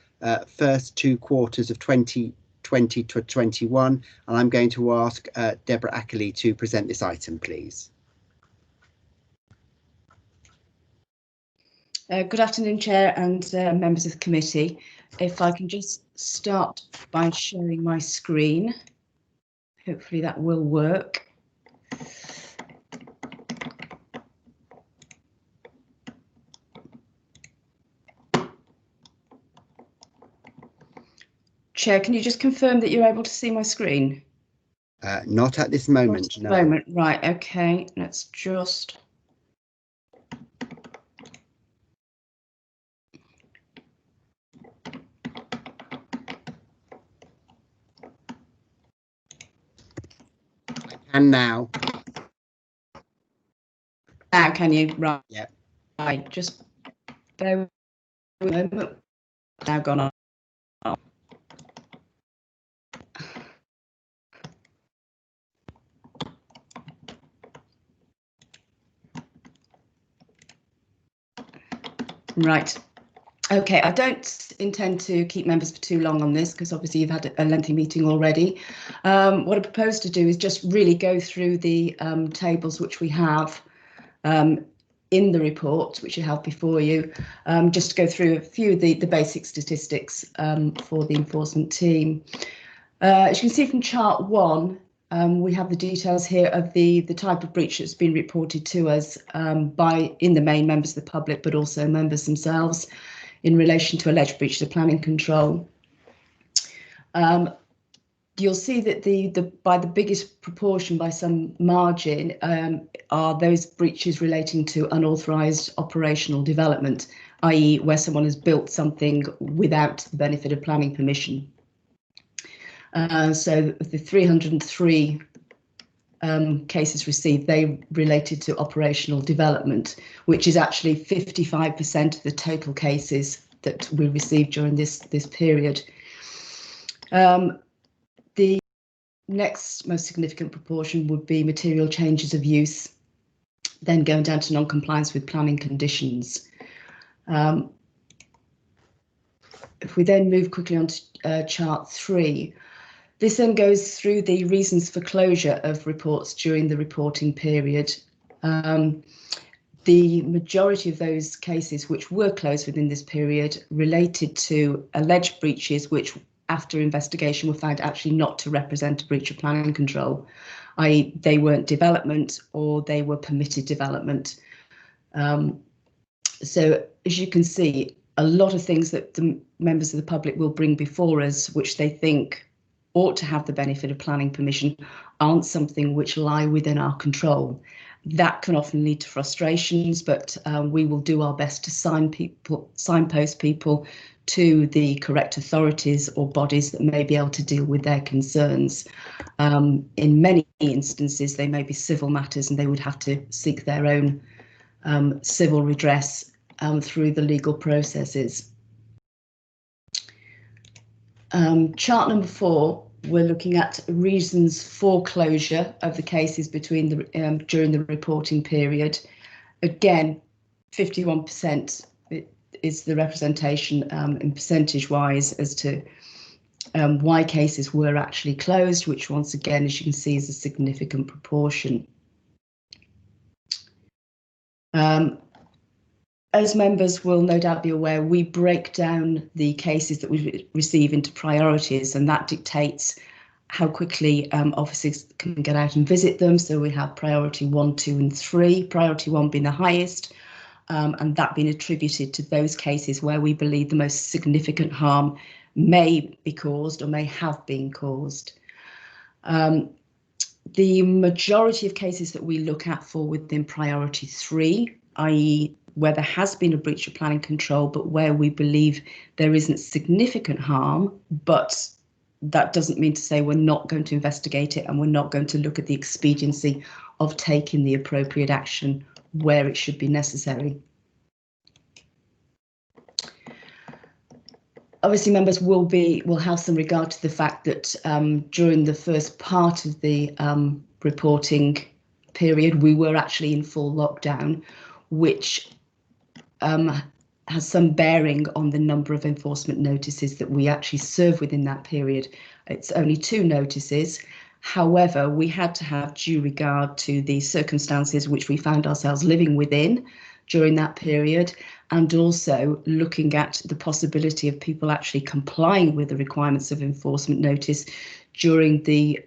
first 2 quarters of 2020 to 21. And I'm going to ask Deborah Ackley to present this item, please. Good afternoon, Chair and members of the committee. If I can just start by sharing my screen. Hopefully that will work. Chair, can you just confirm that you're able to see my screen? Not at this moment, no. Moment, right, okay, let's just... And now. Now can you? Right. Yeah. Right, just bear with me a moment. Now gone on. Right. Okay, I don't intend to keep members for too long on this because obviously you've had a lengthy meeting already. What I propose to do is just really go through the tables which we have in the report, which you have before you, just to go through a few of the basic statistics for the enforcement team. As you can see from chart 1, we have the details here of the type of breach that's been reported to us by, in the main, members of the public, but also members themselves in relation to alleged breach of planning control. You'll see that by the biggest proportion, by some margin, are those breaches relating to unauthorised operational development, i.e. where someone has built something without the benefit of planning permission. So the 303 cases received, they related to operational development, which is actually 55% of the total cases that we received during this period. The next most significant proportion would be material changes of use, then going down to non-compliance with planning conditions. If we then move quickly on to chart 3, this then goes through the reasons for closure of reports during the reporting period. The majority of those cases which were closed within this period related to alleged breaches which, after investigation, were found actually not to represent a breach of planning control, i.e. they weren't development or they were permitted development. So as you can see, a lot of things that the members of the public will bring before us, which they think ought to have the benefit of planning permission, aren't something which lie within our control. That can often lead to frustrations, but we will do our best to signpost people to the correct authorities or bodies that may be able to deal with their concerns. In many instances, they may be civil matters and they would have to seek their own civil redress through the legal processes. Chart number 4, we're looking at reasons for closure of the cases between during the reporting period. Again, 51% is the representation in percentage-wise as to why cases were actually closed, which once again, as you can see, is a significant proportion. As members will no doubt be aware, we break down the cases that we receive into priorities, and that dictates how quickly officers can get out and visit them. So we have priority 1, 2 and 3, priority 1 being the highest, and that being attributed to those cases where we believe the most significant harm may be caused or may have been caused. The majority of cases that we look at fall within priority 3, i.e. where there has been a breach of planning control, but where we believe there isn't significant harm, but that doesn't mean to say we're not going to investigate it and we're not going to look at the expediency of taking the appropriate action where it should be necessary. Obviously, members will have some regard to the fact that during the first part of the reporting period, we were actually in full lockdown, which has some bearing on the number of enforcement notices that we actually serve within that period. It's only 2 notices. However, we had to have due regard to the circumstances which we found ourselves living within during that period, and also looking at the possibility of people actually complying with the requirements of enforcement notice during the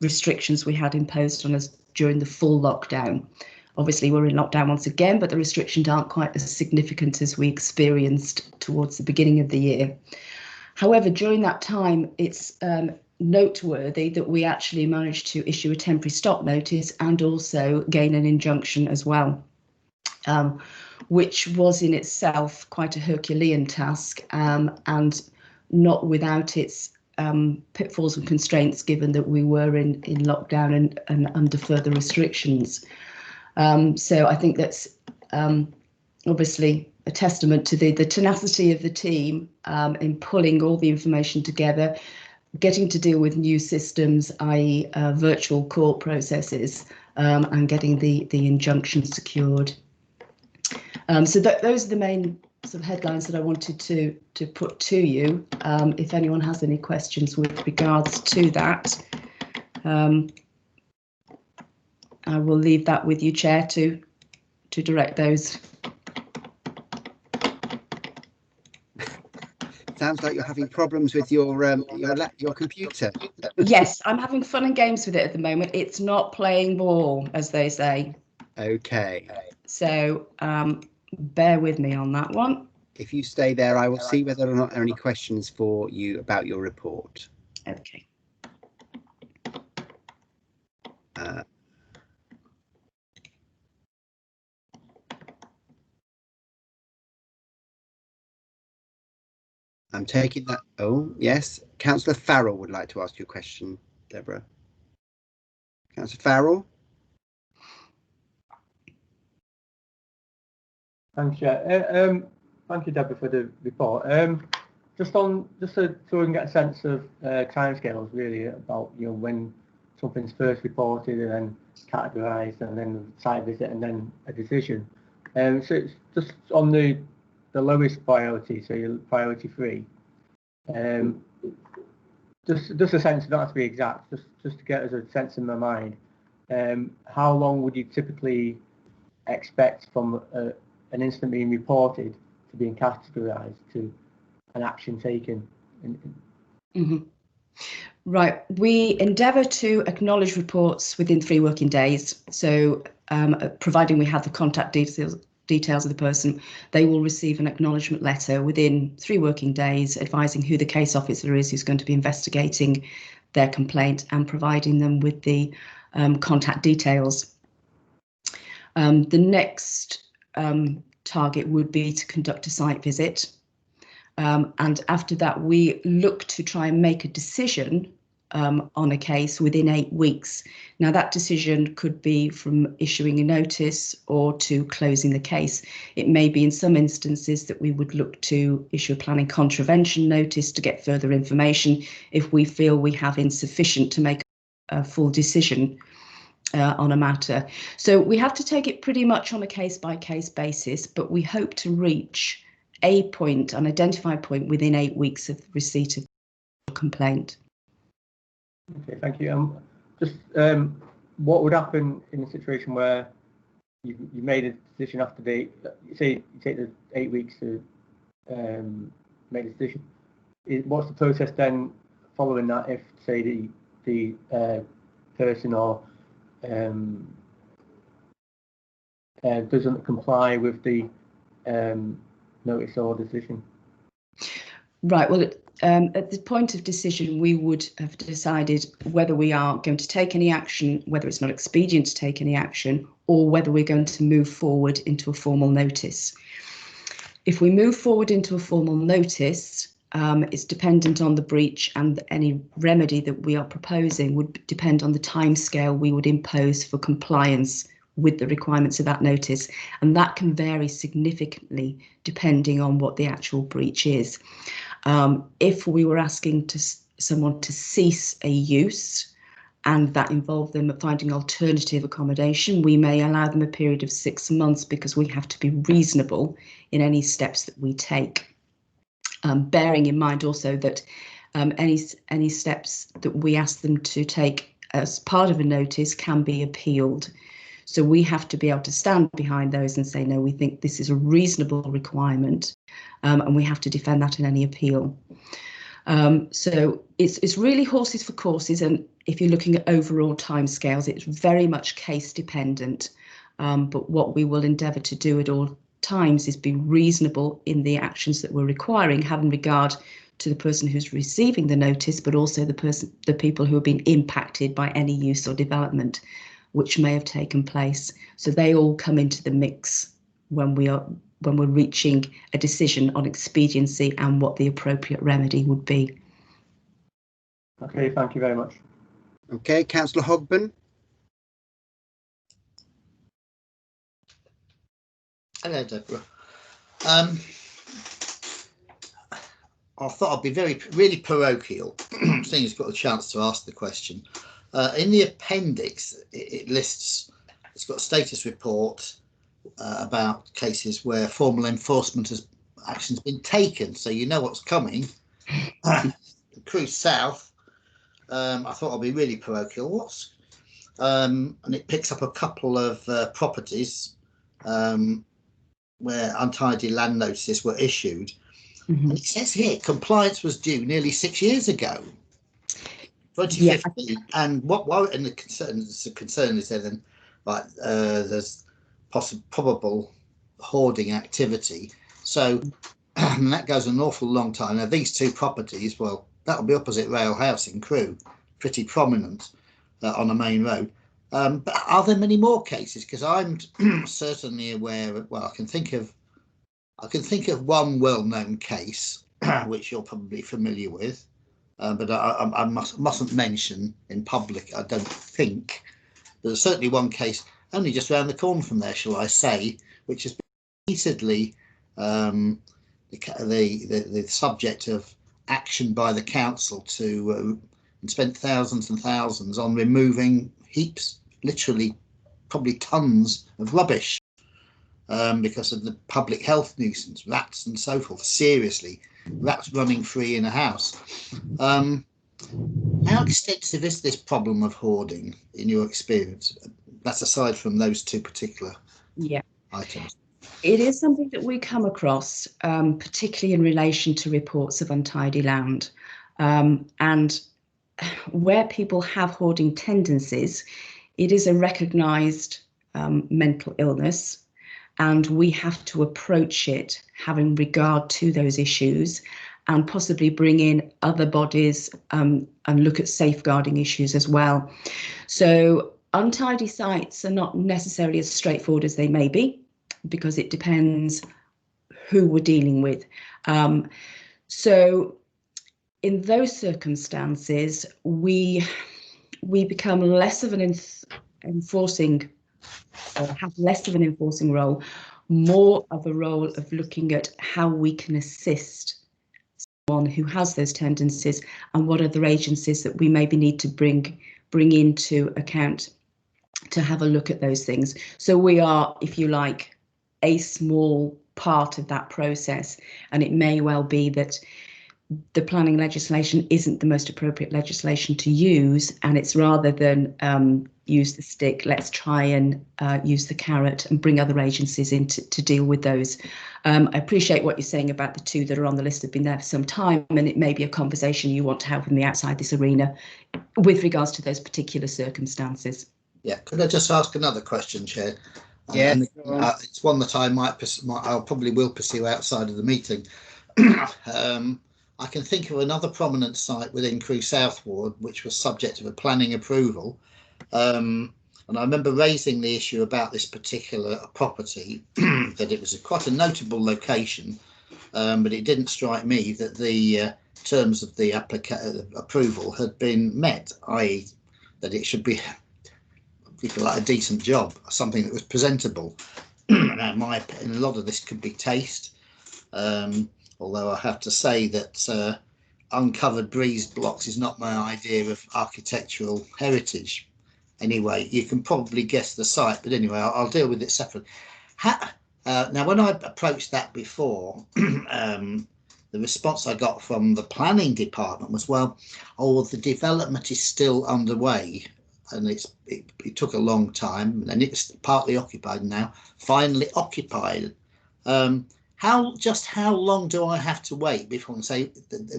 restrictions we had imposed on us during the full lockdown. Obviously, we're in lockdown once again, but the restrictions aren't quite as significant as we experienced towards the beginning of the year. However, during that time, it's noteworthy that we actually managed to issue a temporary stop notice and also gain an injunction as well, which was in itself quite a Herculean task and not without its pitfalls and constraints, given that we were in lockdown and under further restrictions. So I think that's obviously a testament to the tenacity of the team in pulling all the information together, getting to deal with new systems, i.e. virtual court processes, and getting the injunction secured. So those are the main sort of headlines that I wanted to put to you. If anyone has any questions with regards to that, I will leave that with you, Chair, to to direct those. Sounds like you're having problems with your computer. Yes, I'm having fun and games with it at the moment. It's not playing ball, as they say. Okay. So bear with me on that one. If you stay there, I will see whether or not there are any questions for you about your report. Okay. I'm taking that. Oh, yes. Councillor Farrell would like to ask you a question, Deborah. Councillor Farrell? Thanks, Chair. Thank you, Deborah, for the report. Just so we can get a sense of timescales, really, about when something's first reported and then categorised, and then a site visit, and then a decision. So it's just on the lowest priority, so your priority 3. Just a sense, not to be exact, just to get us a sense in my mind. How long would you typically expect from an incident being reported to being categorised to an action taken? Right, we endeavour to acknowledge reports within 3 working days. So providing we have the contact details of the person, they will receive an acknowledgement letter within 3 working days advising who the case officer is who's going to be investigating their complaint and providing them with the contact details. The next target would be to conduct a site visit. And after that, we look to try and make a decision on a case within 8 weeks. Now, that decision could be from issuing a notice or to closing the case. It may be in some instances that we would look to issue a planning contravention notice to get further information if we feel we have insufficient to make a full decision on a matter. So we have to take it pretty much on a case-by-case basis, but we hope to reach a point, an identified point, within 8 weeks of the receipt of the complaint. Okay, thank you. Just what would happen in a situation where you made a decision after you say you take the 8 weeks to make a decision? What's the process then following that if, say, the person or doesn't comply with the notice or decision? Right, well, at the point of decision, we would have decided whether we are going to take any action, whether it's not expedient to take any action, or whether we're going to move forward into a formal notice. If we move forward into a formal notice, it's dependent on the breach, and any remedy that we are proposing would depend on the timescale we would impose for compliance with the requirements of that notice, and that can vary significantly depending on what the actual breach is. If we were asking someone to cease a use and that involved them finding alternative accommodation, we may allow them a period of 6 months because we have to be reasonable in any steps that we take. Bearing in mind also that any steps that we ask them to take as part of a notice can be appealed. So we have to be able to stand behind those and say, no, we think this is a reasonable requirement, and we have to defend that in any appeal. So it's really horses for courses, and if you're looking at overall timescales, it's very much case dependent. But what we will endeavour to do at all times is be reasonable in the actions that we're requiring, having regard to the person who's receiving the notice, but also the people who have been impacted by any use or development which may have taken place. So they all come into the mix when we're reaching a decision on expediency and what the appropriate remedy would be. Okay, thank you very much. Okay, Councillor Hogben. Hello, Deborah. I thought I'd be really parochial, seeing you've got a chance to ask the question. In the appendix, it lists, it's got a status report about cases where formal enforcement action has been taken, so you know what's coming. The Cruise South, I thought I'd be really parochial. And it picks up a couple of properties where untidy land notices were issued. Mhm. And it says here compliance was due nearly 6 years ago, 2015. And and the concern is there then, like there's probable hoarding activity. So that goes an awful long time. Now these two properties, well, that'll be opposite Rail House in Crewe, pretty prominent on a main road. But are there many more cases? Because I'm certainly aware of, well, I can think of one well-known case which you're probably familiar with, but I mustn't mention in public, I don't think. There's certainly one case only just around the corner from there, shall I say, which has been repeatedly the subject of action by the council to and spent thousands and thousands on removing heaps, literally probably tons of rubbish because of the public health nuisance, rats and so forth. Seriously, rats running free in a house. How extensive is this problem of hoarding in your experience? That's aside from those two particular items. It is something that we come across, particularly in relation to reports of untidy land. And where people have hoarding tendencies, it is a recognised mental illness, and we have to approach it having regard to those issues and possibly bring in other bodies and look at safeguarding issues as well. So untidy sites are not necessarily as straightforward as they may be, because it depends who we're dealing with. So in those circumstances, we become less of an enforcing, or have less of an enforcing role, more of a role of looking at how we can assist someone who has those tendencies and what other agencies that we maybe need to bring into account to have a look at those things. So we are, if you like, a small part of that process, and it may well be that the planning legislation isn't the most appropriate legislation to use, and it's rather than use the stick, let's try and use the carrot and bring other agencies in to deal with those. I appreciate what you're saying about the two that are on the list have been there for some time, and it may be a conversation you want to have with me outside this arena with regards to those particular circumstances. Yeah, could I just ask another question, Chair? Yeah, it's one that I probably will pursue outside of the meeting. I can think of another prominent site within Crewe South Ward, which was subject of a planning approval. And I remember raising the issue about this particular property, that it was quite a notable location, but it didn't strike me that the terms of the approval had been met, i.e. that it should be, if you like, a decent job, something that was presentable. Now, in my opinion, a lot of this could be taste. Although I have to say that uncovered breeze blocks is not my idea of architectural heritage. Anyway, you can probably guess the site, but anyway, I'll deal with it separately. Now, when I approached that before, the response I got from the planning department was, well, the development is still underway, and it took a long time, and it's partly occupied now, finally occupied. How long do I have to wait before I say,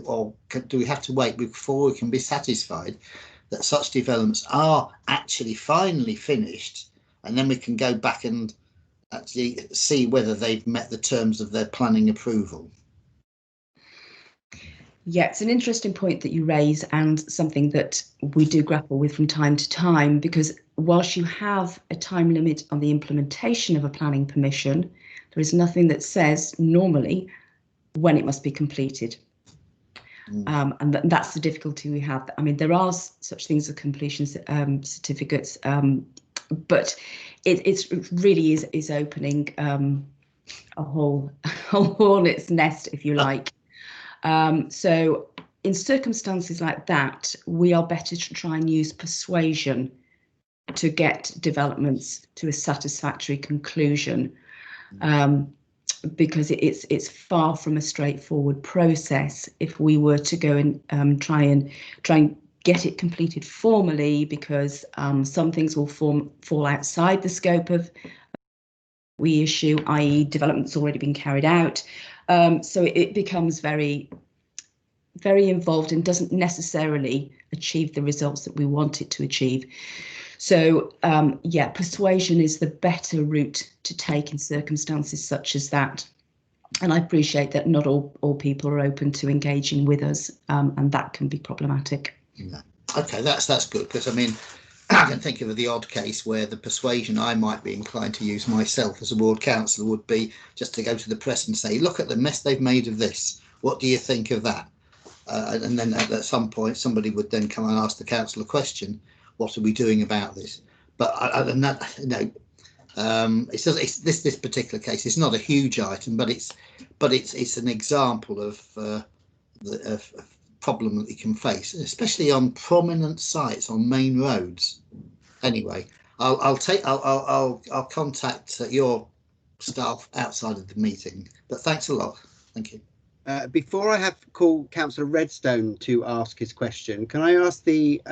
or do we have to wait before we can be satisfied that such developments are actually finally finished, and then we can go back and actually see whether they've met the terms of their planning approval? Yeah, it's an interesting point that you raise, and something that we do grapple with from time to time, because whilst you have a time limit on the implementation of a planning permission, there is nothing that says normally when it must be completed. And that's the difficulty we have. I mean, there are such things as completion certificates, but it really is opening a whole hornet's nest, if you like. So in circumstances like that, we are better to try and use persuasion to get developments to a satisfactory conclusion, because it's far from a straightforward process if we were to go and try and get it completed formally, because some things will fall outside the scope of we issue, i.e. development's already been carried out. So it becomes very involved and doesn't necessarily achieve the results that we want it to achieve. So yeah, persuasion is the better route to take in circumstances such as that. And I appreciate that not all people are open to engaging with us, and that can be problematic. Yeah. Okay, that's good, because I mean, I can think of the odd case where the persuasion I might be inclined to use myself as a ward councillor would be just to go to the press and say, look at the mess they've made of this. What do you think of that? And then at some point, somebody would then come and ask the council a question: what are we doing about this? But and that, you know, it's this particular case. It's not a huge item, but it's an example of the problem that you can face, especially on prominent sites on main roads. Anyway, I'll contact your staff outside of the meeting. But thanks a lot. Thank you. Before I have called Councillor Redstone to ask his question, can I ask the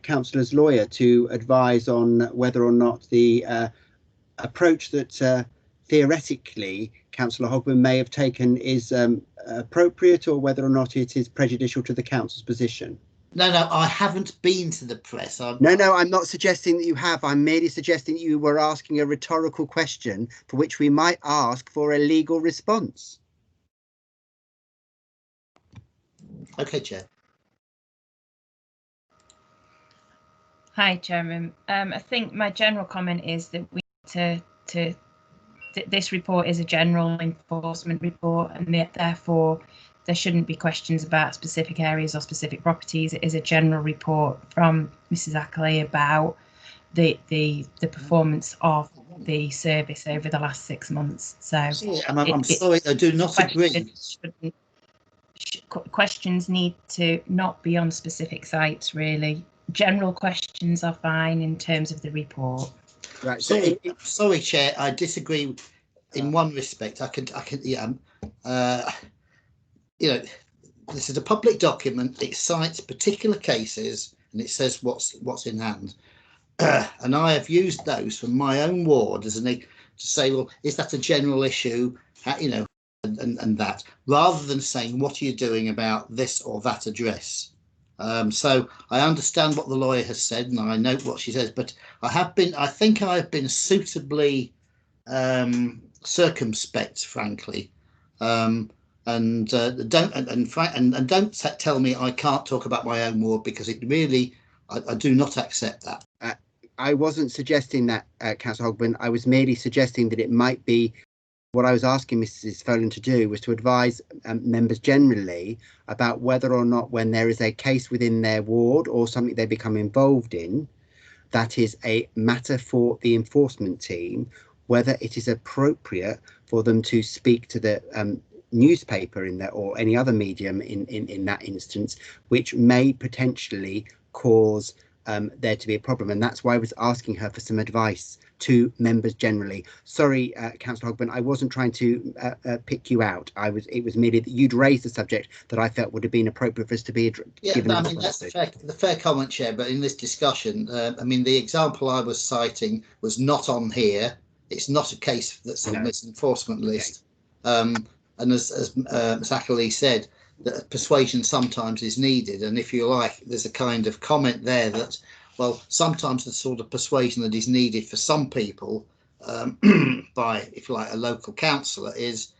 councillor's lawyer to advise on whether or not the approach that theoretically Councillor Hogben may have taken is appropriate, or whether or not it is prejudicial to the council's position? No, I haven't been to the press. No, I'm not suggesting that you have. I'm merely suggesting that you were asking a rhetorical question for which we might ask for a legal response. Okay, Chair. Hi, Chairman. I think my general comment is that we need to this report is a general enforcement report, and therefore there shouldn't be questions about specific areas or specific properties. It is a general report from Mrs. Ackley about the performance of the service over the last 6 months. So I'm sorry, I do not agree. Questions need to not be on specific sites, really. General questions are fine in terms of the report. Right. Sorry, Chair, I disagree in one respect. I can, yeah. You know, this is a public document. It cites particular cases and it says what's in hand. And I have used those from my own ward as to say, well, is that a general issue? You know, and that, rather than saying, what are you doing about this or that address? So I understand what the lawyer has said, and I note what she says, but I think I've been suitably circumspect, frankly. And don't tell me I can't talk about my own ward, because it really, I do not accept that. I wasn't suggesting that, Councillor Hogben. I was merely suggesting that it might be. What I was asking Mrs. Folan to do was to advise members generally about whether or not, when there is a case within their ward or something they become involved in, that is a matter for the enforcement team, whether it is appropriate for them to speak to the newspaper in there or any other medium in that instance, which may potentially cause there to be a problem. And that's why I was asking her for some advice to members generally. Sorry, Councillor Hogben, I wasn't trying to pick you out. It was merely that you'd raised the subject that I felt would have been appropriate for us to be given. I mean, that's the fair comment, Chair. But in this discussion, I mean, the example I was citing was not on here. It's not a case that's on this enforcement list. And as Ms. Ackley said, that persuasion sometimes is needed. And if you like, there's a kind of comment there that, well, sometimes the sort of persuasion that is needed for some people by, if you like, a local councillor is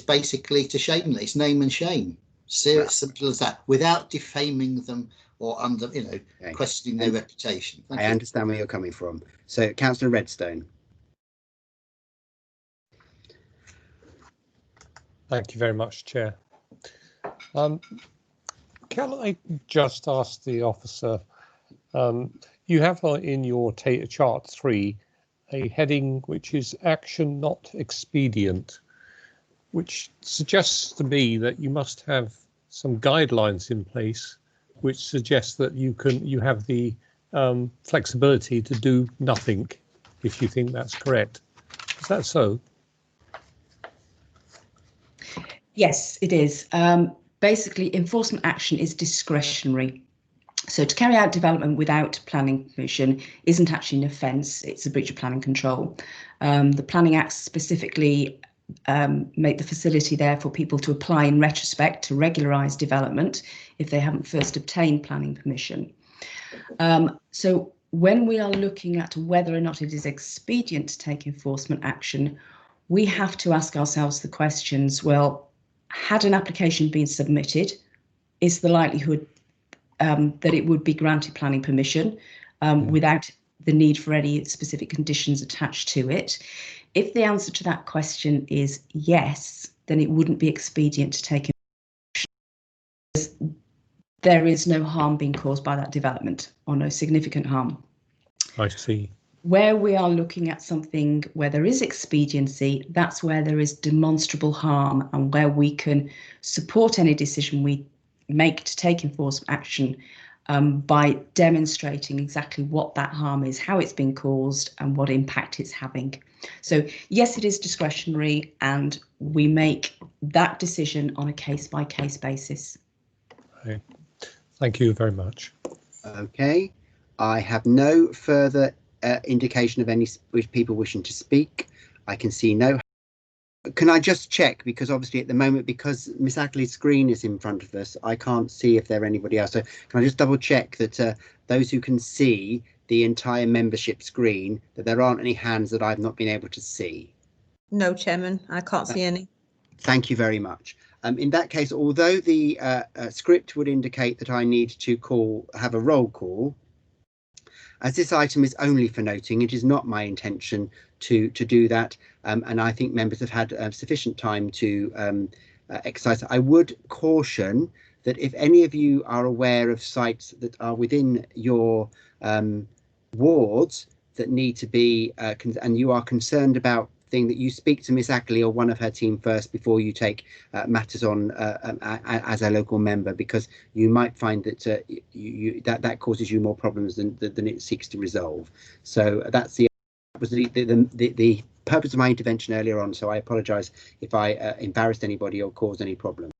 basically to shame them. It's name and shame. Simple as that, without defaming them or questioning their reputation. I understand where you're coming from. So, Councillor Redstone. Thank you very much, Chair. Can I just ask the officer, you have in your chart 3 a heading which is action not expedient, which suggests to me that you must have some guidelines in place which suggests that you have the flexibility to do nothing, if you think that's correct. Is that so? Yes, it is. Basically, enforcement action is discretionary. So to carry out development without planning permission isn't actually an offence, it's a breach of planning control. The Planning Acts specifically make the facility there for people to apply in retrospect to regularise development if they haven't first obtained planning permission. So when we are looking at whether or not it is expedient to take enforcement action, we have to ask ourselves the questions, well, had an application been submitted, is the likelihood that it would be granted planning permission without the need for any specific conditions attached to it? If the answer to that question is yes, then it wouldn't be expedient to take action. There is no harm being caused by that development, or no significant harm. I see. Where we are looking at something where there is expediency, that's where there is demonstrable harm, and where we can support any decision we make to take enforcement action by demonstrating exactly what that harm is, how it's been caused, and what impact it's having. So yes, it is discretionary, and we make that decision on a case-by-case basis. Okay. Thank you very much. Okay, I have no further indication of any people wishing to speak. I can see no. Can I just check, because obviously at the moment, because Miss Ackley's screen is in front of us, I can't see if there are anybody else. So can I just double check that those who can see the entire membership screen, that there aren't any hands that I've not been able to see? No, Chairman, I can't see any. Thank you very much. In that case, although the script would indicate that I need to have a roll call, as this item is only for noting, it is not my intention to do that, and I think members have had sufficient time to exercise. I would caution that if any of you are aware of sites that are within your wards that need to be, and you are concerned about thing, that you speak to Miss Ackley or one of her team first before you take matters on as a local member, because you might find that that causes you more problems than it seeks to resolve. So that was the purpose of my intervention earlier on. So I apologise if I embarrassed anybody or caused any problems.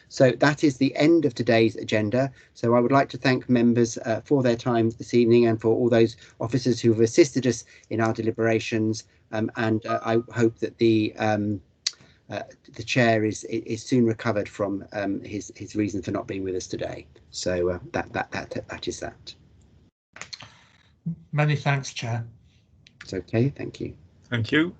So that is the end of today's agenda. So I would like to thank members for their time this evening, and for all those officers who have assisted us in our deliberations. And I hope that the chair is soon recovered from his reason for not being with us today. So that is that. Many thanks, Chair. It's okay. Thank you. Thank you.